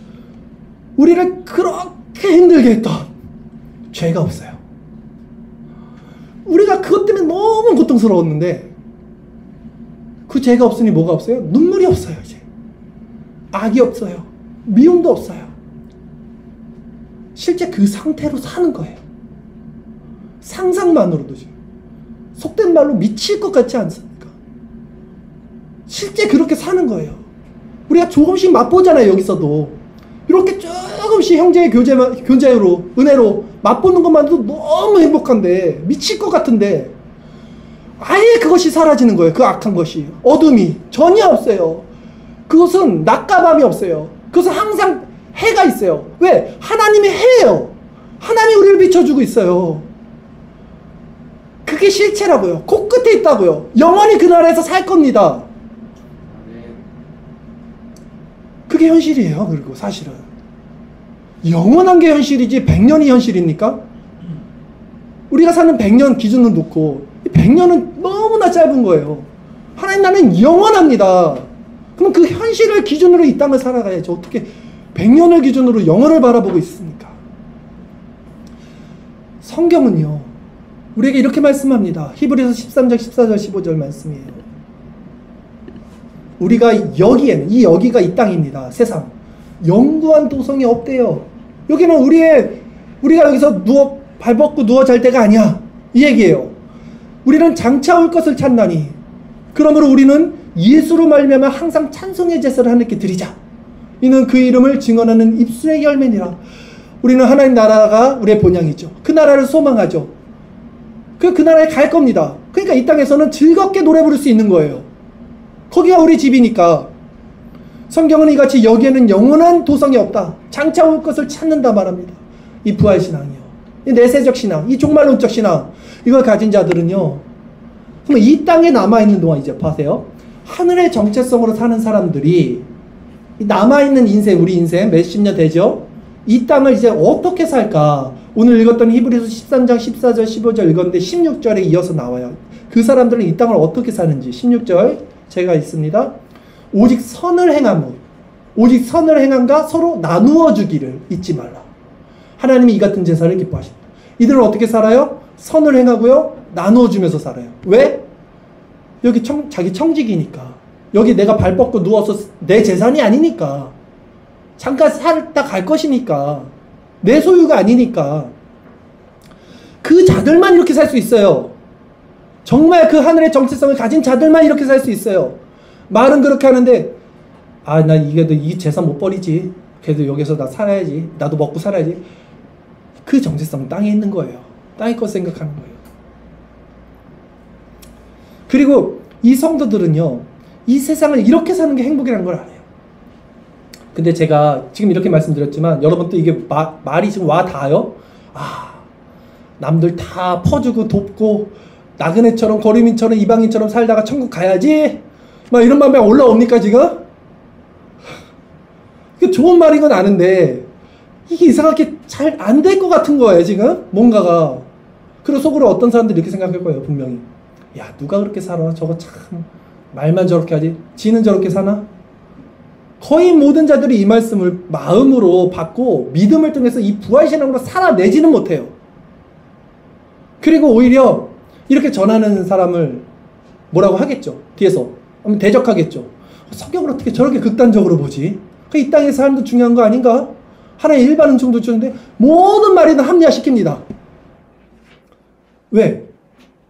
우리를 그렇게 힘들게 했던 죄가 없어요. 우리가 그것 때문에 너무 고통스러웠는데 그 죄가 없으니 뭐가 없어요? 눈물이 없어요. 이제 악이 없어요. 미움도 없어요. 실제 그 상태로 사는 거예요. 상상만으로도 지금 속된 말로 미칠 것 같지 않습니까? 실제 그렇게 사는 거예요. 우리가 조금씩 맛보잖아요. 여기서도 이렇게 조금씩 형제의 교제로 은혜로 맛보는 것만으로도 너무 행복한데, 미칠 것 같은데 아예 그것이 사라지는 거예요. 그 악한 것이, 어둠이 전혀 없어요. 그것은 낮과 밤이 없어요. 그것은 항상 해가 있어요. 왜? 하나님이 해예요. 하나님이 우리를 비춰주고 있어요. 그게 실체라고요. 코끝에 있다고요. 영원히 그 나라에서 살 겁니다. 그게 현실이에요. 그리고 사실은 영원한 게 현실이지 100년이 현실입니까? 우리가 사는 100년 기준을 놓고 100년은 너무나 짧은 거예요. 하나님 나라는 영원합니다. 그럼 그 현실을 기준으로 이 땅을 살아가야죠. 어떻게 100년을 기준으로 영원을 바라보고 있습니까? 성경은요, 우리에게 이렇게 말씀합니다. 히브리서 13장 14절 15절 말씀이에요. 우리가 여기에는, 이 여기가 이 땅입니다. 세상 영구한 도성이 없대요. 여기는 우리가 여기서 발 뻗고 누워 잘 때가 아니야, 이 얘기예요. 우리는 장차 올 것을 찾나니 그러므로 우리는 예수로 말미암아 항상 찬송의 제사를 하나님께 드리자. 이는 그 이름을 증언하는 입술의 열매니라. 우리는 하나님 나라가 우리의 본향이죠. 그 나라를 소망하죠. 그 나라에 갈 겁니다. 그러니까 이 땅에서는 즐겁게 노래 부를 수 있는 거예요. 거기가 우리 집이니까. 성경은 이같이 여기에는 영원한 도성이 없다, 장차 올 것을 찾는다 말합니다. 이 부활신앙이요, 이 내세적 신앙, 이 종말론적 신앙, 이걸 가진 자들은요, 그럼 이 땅에 남아있는 동안 이제 보세요. 하늘의 정체성으로 사는 사람들이 남아있는 인생, 우리 인생 몇십 년 되죠? 이 땅을 이제 어떻게 살까? 오늘 읽었던 히브리서 13장 14절 15절 읽었는데 16절에 이어서 나와요. 그 사람들은 이 땅을 어떻게 사는지. 16절 제가 있습니다. 오직 선을 행함과 서로 나누어 주기를 잊지 말라. 하나님이 이 같은 제사를 기뻐하십니다. 이들은 어떻게 살아요? 선을 행하고요, 나누어 주면서 살아요. 왜? 여기 자기 청직이니까. 여기 내가 발 뻗고 누워서 내 재산이 아니니까. 잠깐 살다 갈 것이니까. 내 소유가 아니니까. 그 자들만 이렇게 살 수 있어요. 정말 그 하늘의 정체성을 가진 자들만 이렇게 살 수 있어요. 말은 그렇게 하는데, 나 이 재산 못 버리지. 그래도 여기서 나 살아야지. 나도 먹고 살아야지. 그 정체성은 땅에 있는 거예요. 땅의 것 생각하는 거예요. 그리고 이 성도들은요, 이 세상을 이렇게 사는 게 행복이라는 걸 알아요. 근데 제가 지금 이렇게 말씀드렸지만 여러분 또 이게 말이 지금 와 닿아요? 남들 다 퍼주고 돕고 나그네처럼 거리민처럼 이방인처럼 살다가 천국 가야지 막 이런 마음이 올라옵니까 지금? 이게 좋은 말인 건 아는데 이게 이상하게 잘 안 될 것 같은 거예요 지금 뭔가가. 그리고 속으로 어떤 사람들이 이렇게 생각할 거예요 분명히. 야, 누가 그렇게 살아? 저거 참 말만 저렇게 하지, 지는 저렇게 사나? 거의 모든 자들이 이 말씀을 마음으로 받고 믿음을 통해서 이 부활신앙으로 살아내지는 못해요. 그리고 오히려 이렇게 전하는 사람을 뭐라고 하겠죠. 뒤에서 대적하겠죠. 성경을 어떻게 저렇게 극단적으로 보지? 이 땅의 삶도 중요한 거 아닌가? 하나의 일반 은총도 주는데 모든 말이 다 합리화시킵니다. 왜?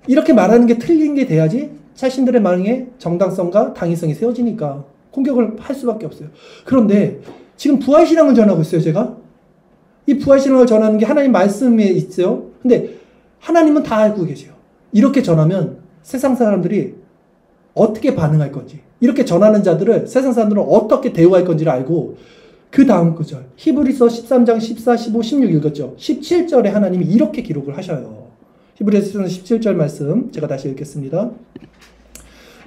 이렇게 말하는 게 틀린 게 돼야지 자신들의 말에 정당성과 당위성이 세워지니까 공격을 할 수밖에 없어요. 그런데 지금 부활신앙을 전하고 있어요, 제가. 이 부활신앙을 전하는 게 하나님 말씀에 있어요. 근데 하나님은 다 알고 계세요. 이렇게 전하면 세상 사람들이 어떻게 반응할 건지, 이렇게 전하는 자들을 세상 사람들은 어떻게 대우할 건지를 알고 그 다음 구절 히브리서 13장 14, 15, 16 읽었죠. 17절에 하나님이 이렇게 기록을 하셔요. 히브리서 17절 말씀 제가 다시 읽겠습니다.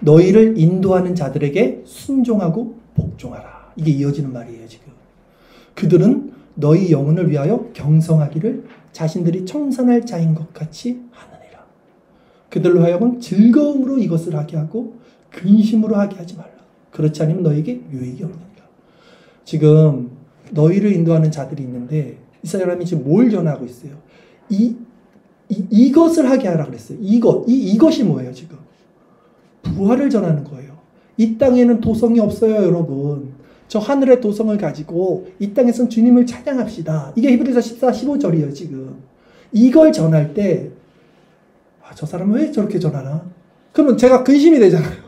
너희를 인도하는 자들에게 순종하고 복종하라. 이게 이어지는 말이에요, 지금. 그들은 너희 영혼을 위하여 경성하기를 자신들이 청산할 자인 것 같이 하느니라. 그들로 하여금 즐거움으로 이것을 하게 하고 근심으로 하게 하지 말라. 그렇지 않으면 너에게 유익이 없느니라. 지금 너희를 인도하는 자들이 있는데 이 사람이 지금 뭘 전하고 있어요? 이것을 하게 하라 그랬어요. 이것이 뭐예요, 지금? 부활을 전하는 거예요. 이 땅에는 도성이 없어요, 여러분. 저 하늘의 도성을 가지고 이 땅에선 주님을 찬양합시다. 이게 히브리서 14, 15절이에요, 지금. 이걸 전할 때, 저 사람은 왜 저렇게 전하나? 그러면 제가 근심이 되잖아요.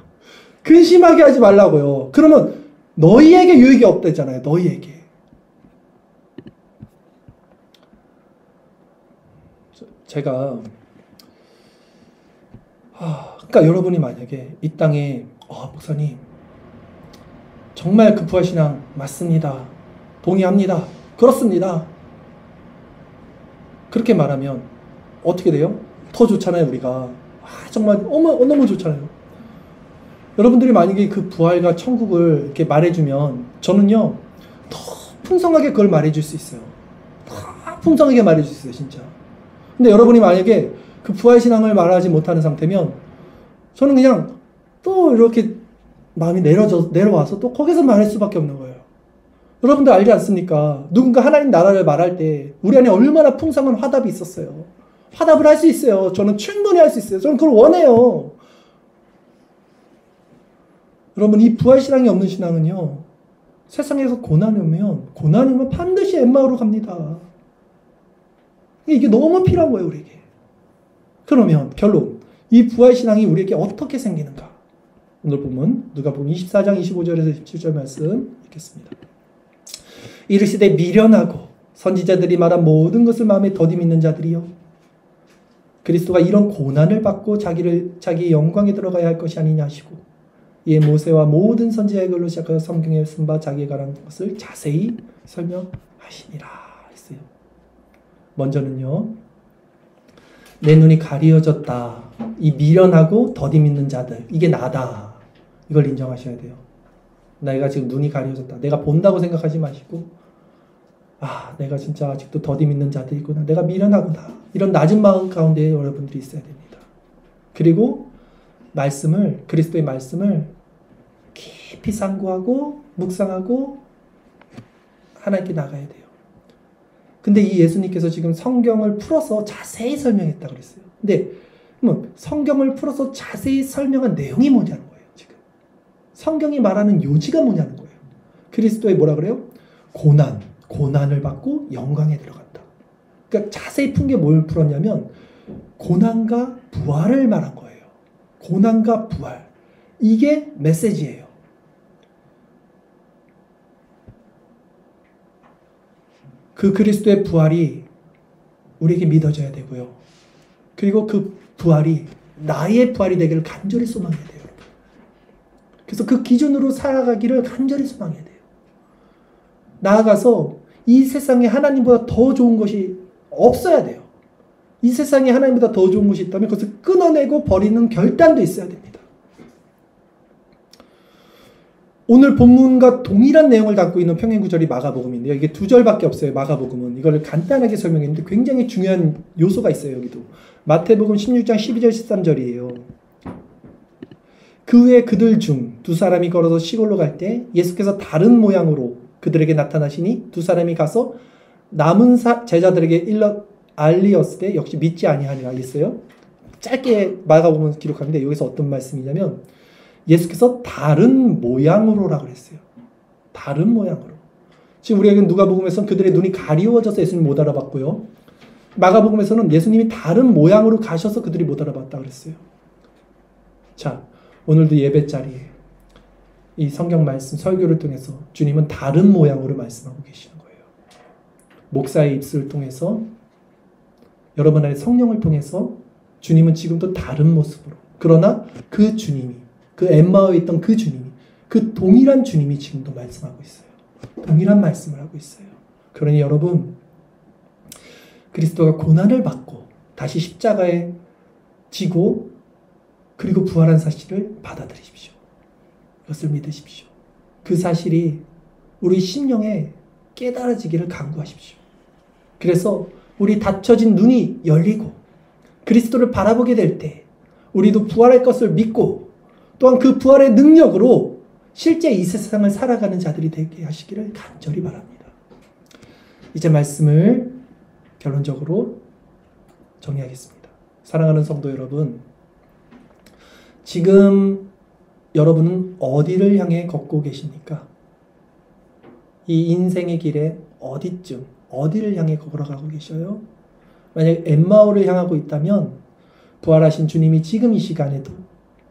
근심하게 하지 말라고요. 그러면 너희에게 유익이 없다잖아요, 너희에게. 제가, 그러니까 여러분이 만약에 이 땅에, 목사님, 정말 그 부활신앙 맞습니다. 동의합니다. 그렇습니다. 그렇게 말하면 어떻게 돼요? 더 좋잖아요, 우리가. 정말 너무 좋잖아요. 여러분들이 만약에 그 부활과 천국을 이렇게 말해주면 저는요, 더 풍성하게 그걸 말해줄 수 있어요. 더 풍성하게 말해줄 수 있어요, 진짜. 근데 여러분이 만약에 그 부활신앙을 말하지 못하는 상태면 저는 그냥 또 이렇게 마음이 내려와서 또 거기서 말할 수밖에 없는 거예요. 여러분들 알지 않습니까? 누군가 하나님 나라를 말할 때 우리 안에 얼마나 풍성한 화답이 있었어요. 화답을 할 수 있어요. 저는 충분히 할 수 있어요. 저는 그걸 원해요. 여러분, 이 부활신앙이 없는 신앙은요, 세상에서 고난이 오면 반드시 엠마오로 갑니다. 이게 너무 필요한 거예요, 우리에게. 그러면 결론, 이 부활신앙이 우리에게 어떻게 생기는가? 오늘 본문 누가복음 24장 25절에서 27절 말씀 읽겠습니다. 이르시되 미련하고 선지자들이 말한 모든 것을 마음에 더디 믿는 자들이요, 그리스도가 이런 고난을 받고 자기의 영광에 들어가야 할 것이 아니냐 하시고, 이에 모세와 모든 선지자의 글로 시작하여 성경에 쓴 바 자기에 관한 것을 자세히 설명하시니라 했어요. 먼저는요, 내 눈이 가리어졌다. 이 미련하고 더디 믿는 자들, 이게 나다. 이걸 인정하셔야 돼요. 내가 지금 눈이 가려졌다. 내가 본다고 생각하지 마시고, 내가 진짜 아직도 더디 믿는 자들이구나. 내가 미련하구나. 이런 낮은 마음 가운데 여러분들이 있어야 됩니다. 그리고 그리스도의 말씀을 깊이 상고하고 묵상하고 하나님께 나가야 돼요. 근데 이 예수님께서 지금 성경을 풀어서 자세히 설명했다고 그랬어요. 근데 성경을 풀어서 자세히 설명한 내용이 뭐냐는 거예요, 지금. 성경이 말하는 요지가 뭐냐는 거예요. 그리스도의 뭐라 그래요? 고난을 받고 영광에 들어간다. 그러니까 자세히 푼 게 뭘 풀었냐면 고난과 부활을 말한 거예요. 고난과 부활. 이게 메시지예요. 그 그리스도의 부활이 우리에게 믿어져야 되고요. 그리고 그 부활이 나의 부활이 되기를 간절히 소망해야 돼요, 여러분. 그래서 그 기준으로 살아가기를 간절히 소망해야 돼요. 나아가서 이 세상에 하나님보다 더 좋은 것이 없어야 돼요. 이 세상에 하나님보다 더 좋은 것이 있다면 그것을 끊어내고 버리는 결단도 있어야 됩니다. 오늘 본문과 동일한 내용을 담고 있는 평행구절이 마가복음인데요. 이게 2절밖에 없어요, 마가복음은. 이거를 간단하게 설명했는데 굉장히 중요한 요소가 있어요, 여기도. 마태복음 16장 12절 13절이에요. 그 후에 그들 중 두 사람이 걸어서 시골로 갈 때 예수께서 다른 모양으로 그들에게 나타나시니 두 사람이 가서 남은 제자들에게 알리었을 때 역시 믿지 아니하니라 했어요. 짧게 마가복음은 기록하는데 여기서 어떤 말씀이냐면 예수께서 다른 모양으로라고 그랬어요. 다른 모양으로. 지금 우리에게 누가복음에서는 그들의 눈이 가리워져서 예수님 못 알아봤고요. 마가복음에서는 예수님이 다른 모양으로 가셔서 그들이 못 알아봤다 그랬어요. 자, 오늘도 예배 자리에 이 성경 말씀 설교를 통해서 주님은 다른 모양으로 말씀하고 계시는 거예요. 목사의 입술을 통해서, 여러분 안에 성령을 통해서 주님은 지금도 다른 모습으로, 그러나 그 주님이, 그 엠마오에 있던 그 주님이, 그 동일한 주님이 지금도 말씀하고 있어요. 동일한 말씀을 하고 있어요. 그러니 여러분, 그리스도가 고난을 받고 다시 십자가에 지고 그리고 부활한 사실을 받아들이십시오. 이것을 믿으십시오. 그 사실이 우리 심령에 깨달아지기를 간구하십시오. 그래서 우리 닫혀진 눈이 열리고 그리스도를 바라보게 될 때 우리도 부활할 것을 믿고 또한 그 부활의 능력으로 실제 이 세상을 살아가는 자들이 되게 하시기를 간절히 바랍니다. 이제 말씀을 결론적으로 정리하겠습니다. 사랑하는 성도 여러분, 지금 여러분은 어디를 향해 걷고 계십니까? 이 인생의 길에 어디쯤, 어디를 향해 걸어가고 계셔요? 만약 엠마오를 향하고 있다면 부활하신 주님이 지금 이 시간에도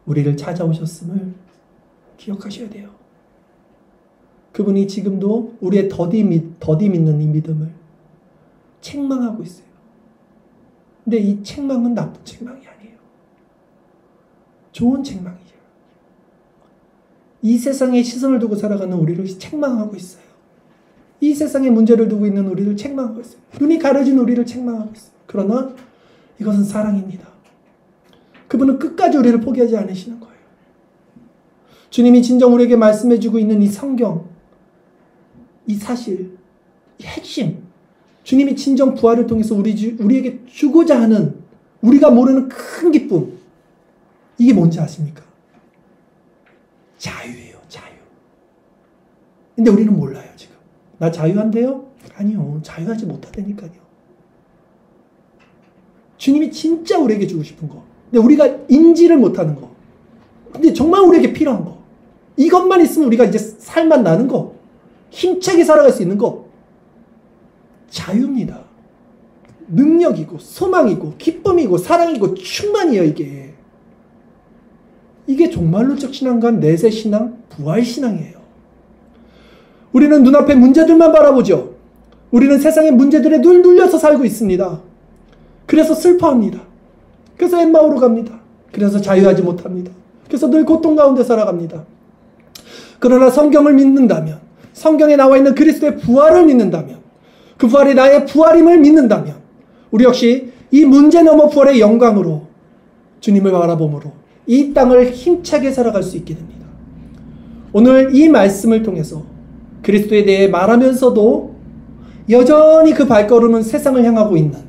우리를 찾아오셨음을 기억하셔야 돼요. 그분이 지금도 우리의 더디 믿는 이 믿음을 책망하고 있어요. 근데 이 책망은 나쁜 책망이 아니에요. 좋은 책망이에요. 이 세상에 시선을 두고 살아가는 우리를 책망하고 있어요. 이 세상에 문제를 두고 있는 우리를 책망하고 있어요. 눈이 가려진 우리를 책망하고 있어요. 그러나 이것은 사랑입니다. 그분은 끝까지 우리를 포기하지 않으시는 거예요. 주님이 진정 우리에게 말씀해주고 있는 이 성경, 이 사실, 이 핵심, 주님이 진정 부활을 통해서 우리에게 주고자 하는 우리가 모르는 큰 기쁨, 이게 뭔지 아십니까? 자유예요, 자유. 근데 우리는 몰라요, 지금. 나 자유한데요? 아니요, 자유하지 못하다니까요. 주님이 진짜 우리에게 주고 싶은 거, 근데 우리가 인지를 못하는 거, 근데 정말 우리에게 필요한 거, 이것만 있으면 우리가 이제 살만 나는 거, 힘차게 살아갈 수 있는 거, 자유입니다. 능력이고 소망이고 기쁨이고 사랑이고 충만이에요. 이게 종말론적 신앙과 내세 신앙, 부활 신앙이에요. 우리는 눈앞의 문제들만 바라보죠. 우리는 세상의 문제들에 늘 눌려서 살고 있습니다. 그래서 슬퍼합니다. 그래서 엠마오로 갑니다. 그래서 자유하지 못합니다. 그래서 늘 고통 가운데 살아갑니다. 그러나 성경을 믿는다면, 성경에 나와 있는 그리스도의 부활을 믿는다면, 그 부활이 나의 부활임을 믿는다면 우리 역시 이 문제 넘어 부활의 영광으로 주님을 바라봄으로 이 땅을 힘차게 살아갈 수 있게 됩니다. 오늘 이 말씀을 통해서 그리스도에 대해 말하면서도 여전히 그 발걸음은 세상을 향하고 있는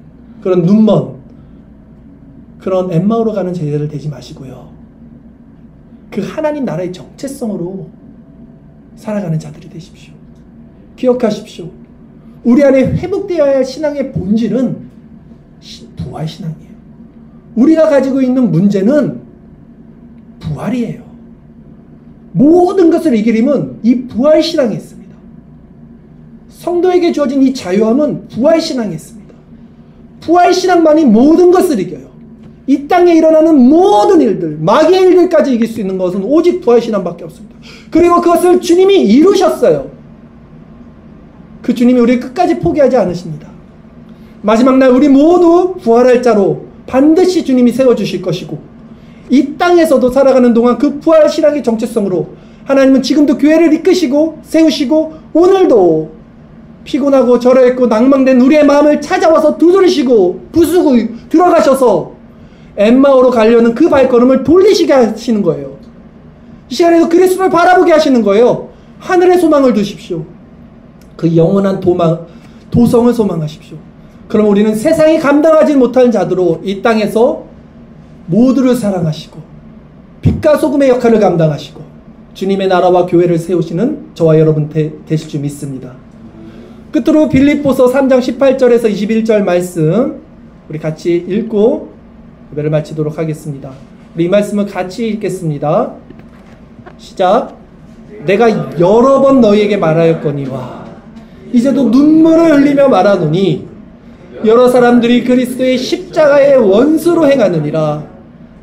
그런 눈먼 그런 엠마오로 가는 제자들 되지 마시고요. 그 하나님 나라의 정체성으로 살아가는 자들이 되십시오. 기억하십시오. 우리 안에 회복되어야 할 신앙의 본질은 부활 신앙이에요. 우리가 가지고 있는 문제는 부활이에요. 모든 것을 이기림은 이 부활 신앙에 있습니다. 성도에게 주어진 이 자유함은 부활 신앙에 있습니다. 부활 신앙만이 모든 것을 이겨요. 이 땅에 일어나는 모든 일들, 마귀의 일들까지 이길 수 있는 것은 오직 부활 신앙밖에 없습니다. 그리고 그것을 주님이 이루셨어요. 그 주님이 우리를 끝까지 포기하지 않으십니다. 마지막 날 우리 모두 부활할 자로 반드시 주님이 세워주실 것이고 이 땅에서도 살아가는 동안 그 부활 신앙의 정체성으로 하나님은 지금도 교회를 이끄시고 세우시고 오늘도 피곤하고 절여있고 낭망된 우리의 마음을 찾아와서 두드리시고 부수고 들어가셔서 엠마오로 가려는 그 발걸음을 돌리시게 하시는 거예요. 이 시간에도 그리스도를 바라보게 하시는 거예요. 하늘의 소망을 두십시오. 그 영원한 도성을 소망하십시오. 그럼 우리는 세상이 감당하지 못하는 자들로 이 땅에서 모두를 사랑하시고 빛과 소금의 역할을 감당하시고 주님의 나라와 교회를 세우시는 저와 여러분 되실 줄 믿습니다. 끝으로 빌립보서 3장 18절에서 21절 말씀 우리 같이 읽고 예배를 마치도록 하겠습니다. 우리 이 말씀을 같이 읽겠습니다. 시작. 내가 여러 번 너희에게 말하였거니와 이제도 눈물을 흘리며 말하노니 여러 사람들이 그리스도의 십자가의 원수로 행하느니라.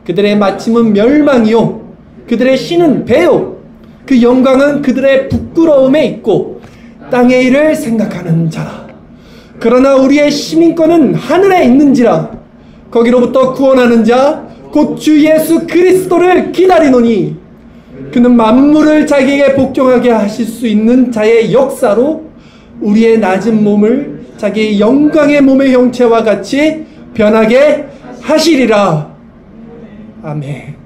그들의 마침은 멸망이요 그들의 신은 배요 그 영광은 그들의 부끄러움에 있고 땅의 일을 생각하는 자라. 그러나 우리의 시민권은 하늘에 있는지라. 거기로부터 구원하는 자 곧 주 예수 그리스도를 기다리노니 그는 만물을 자기에게 복종하게 하실 수 있는 자의 역사로 우리의 낮은 몸을 자기의 영광의 몸의 형체와 같이 변하게 하시리라. 아멘.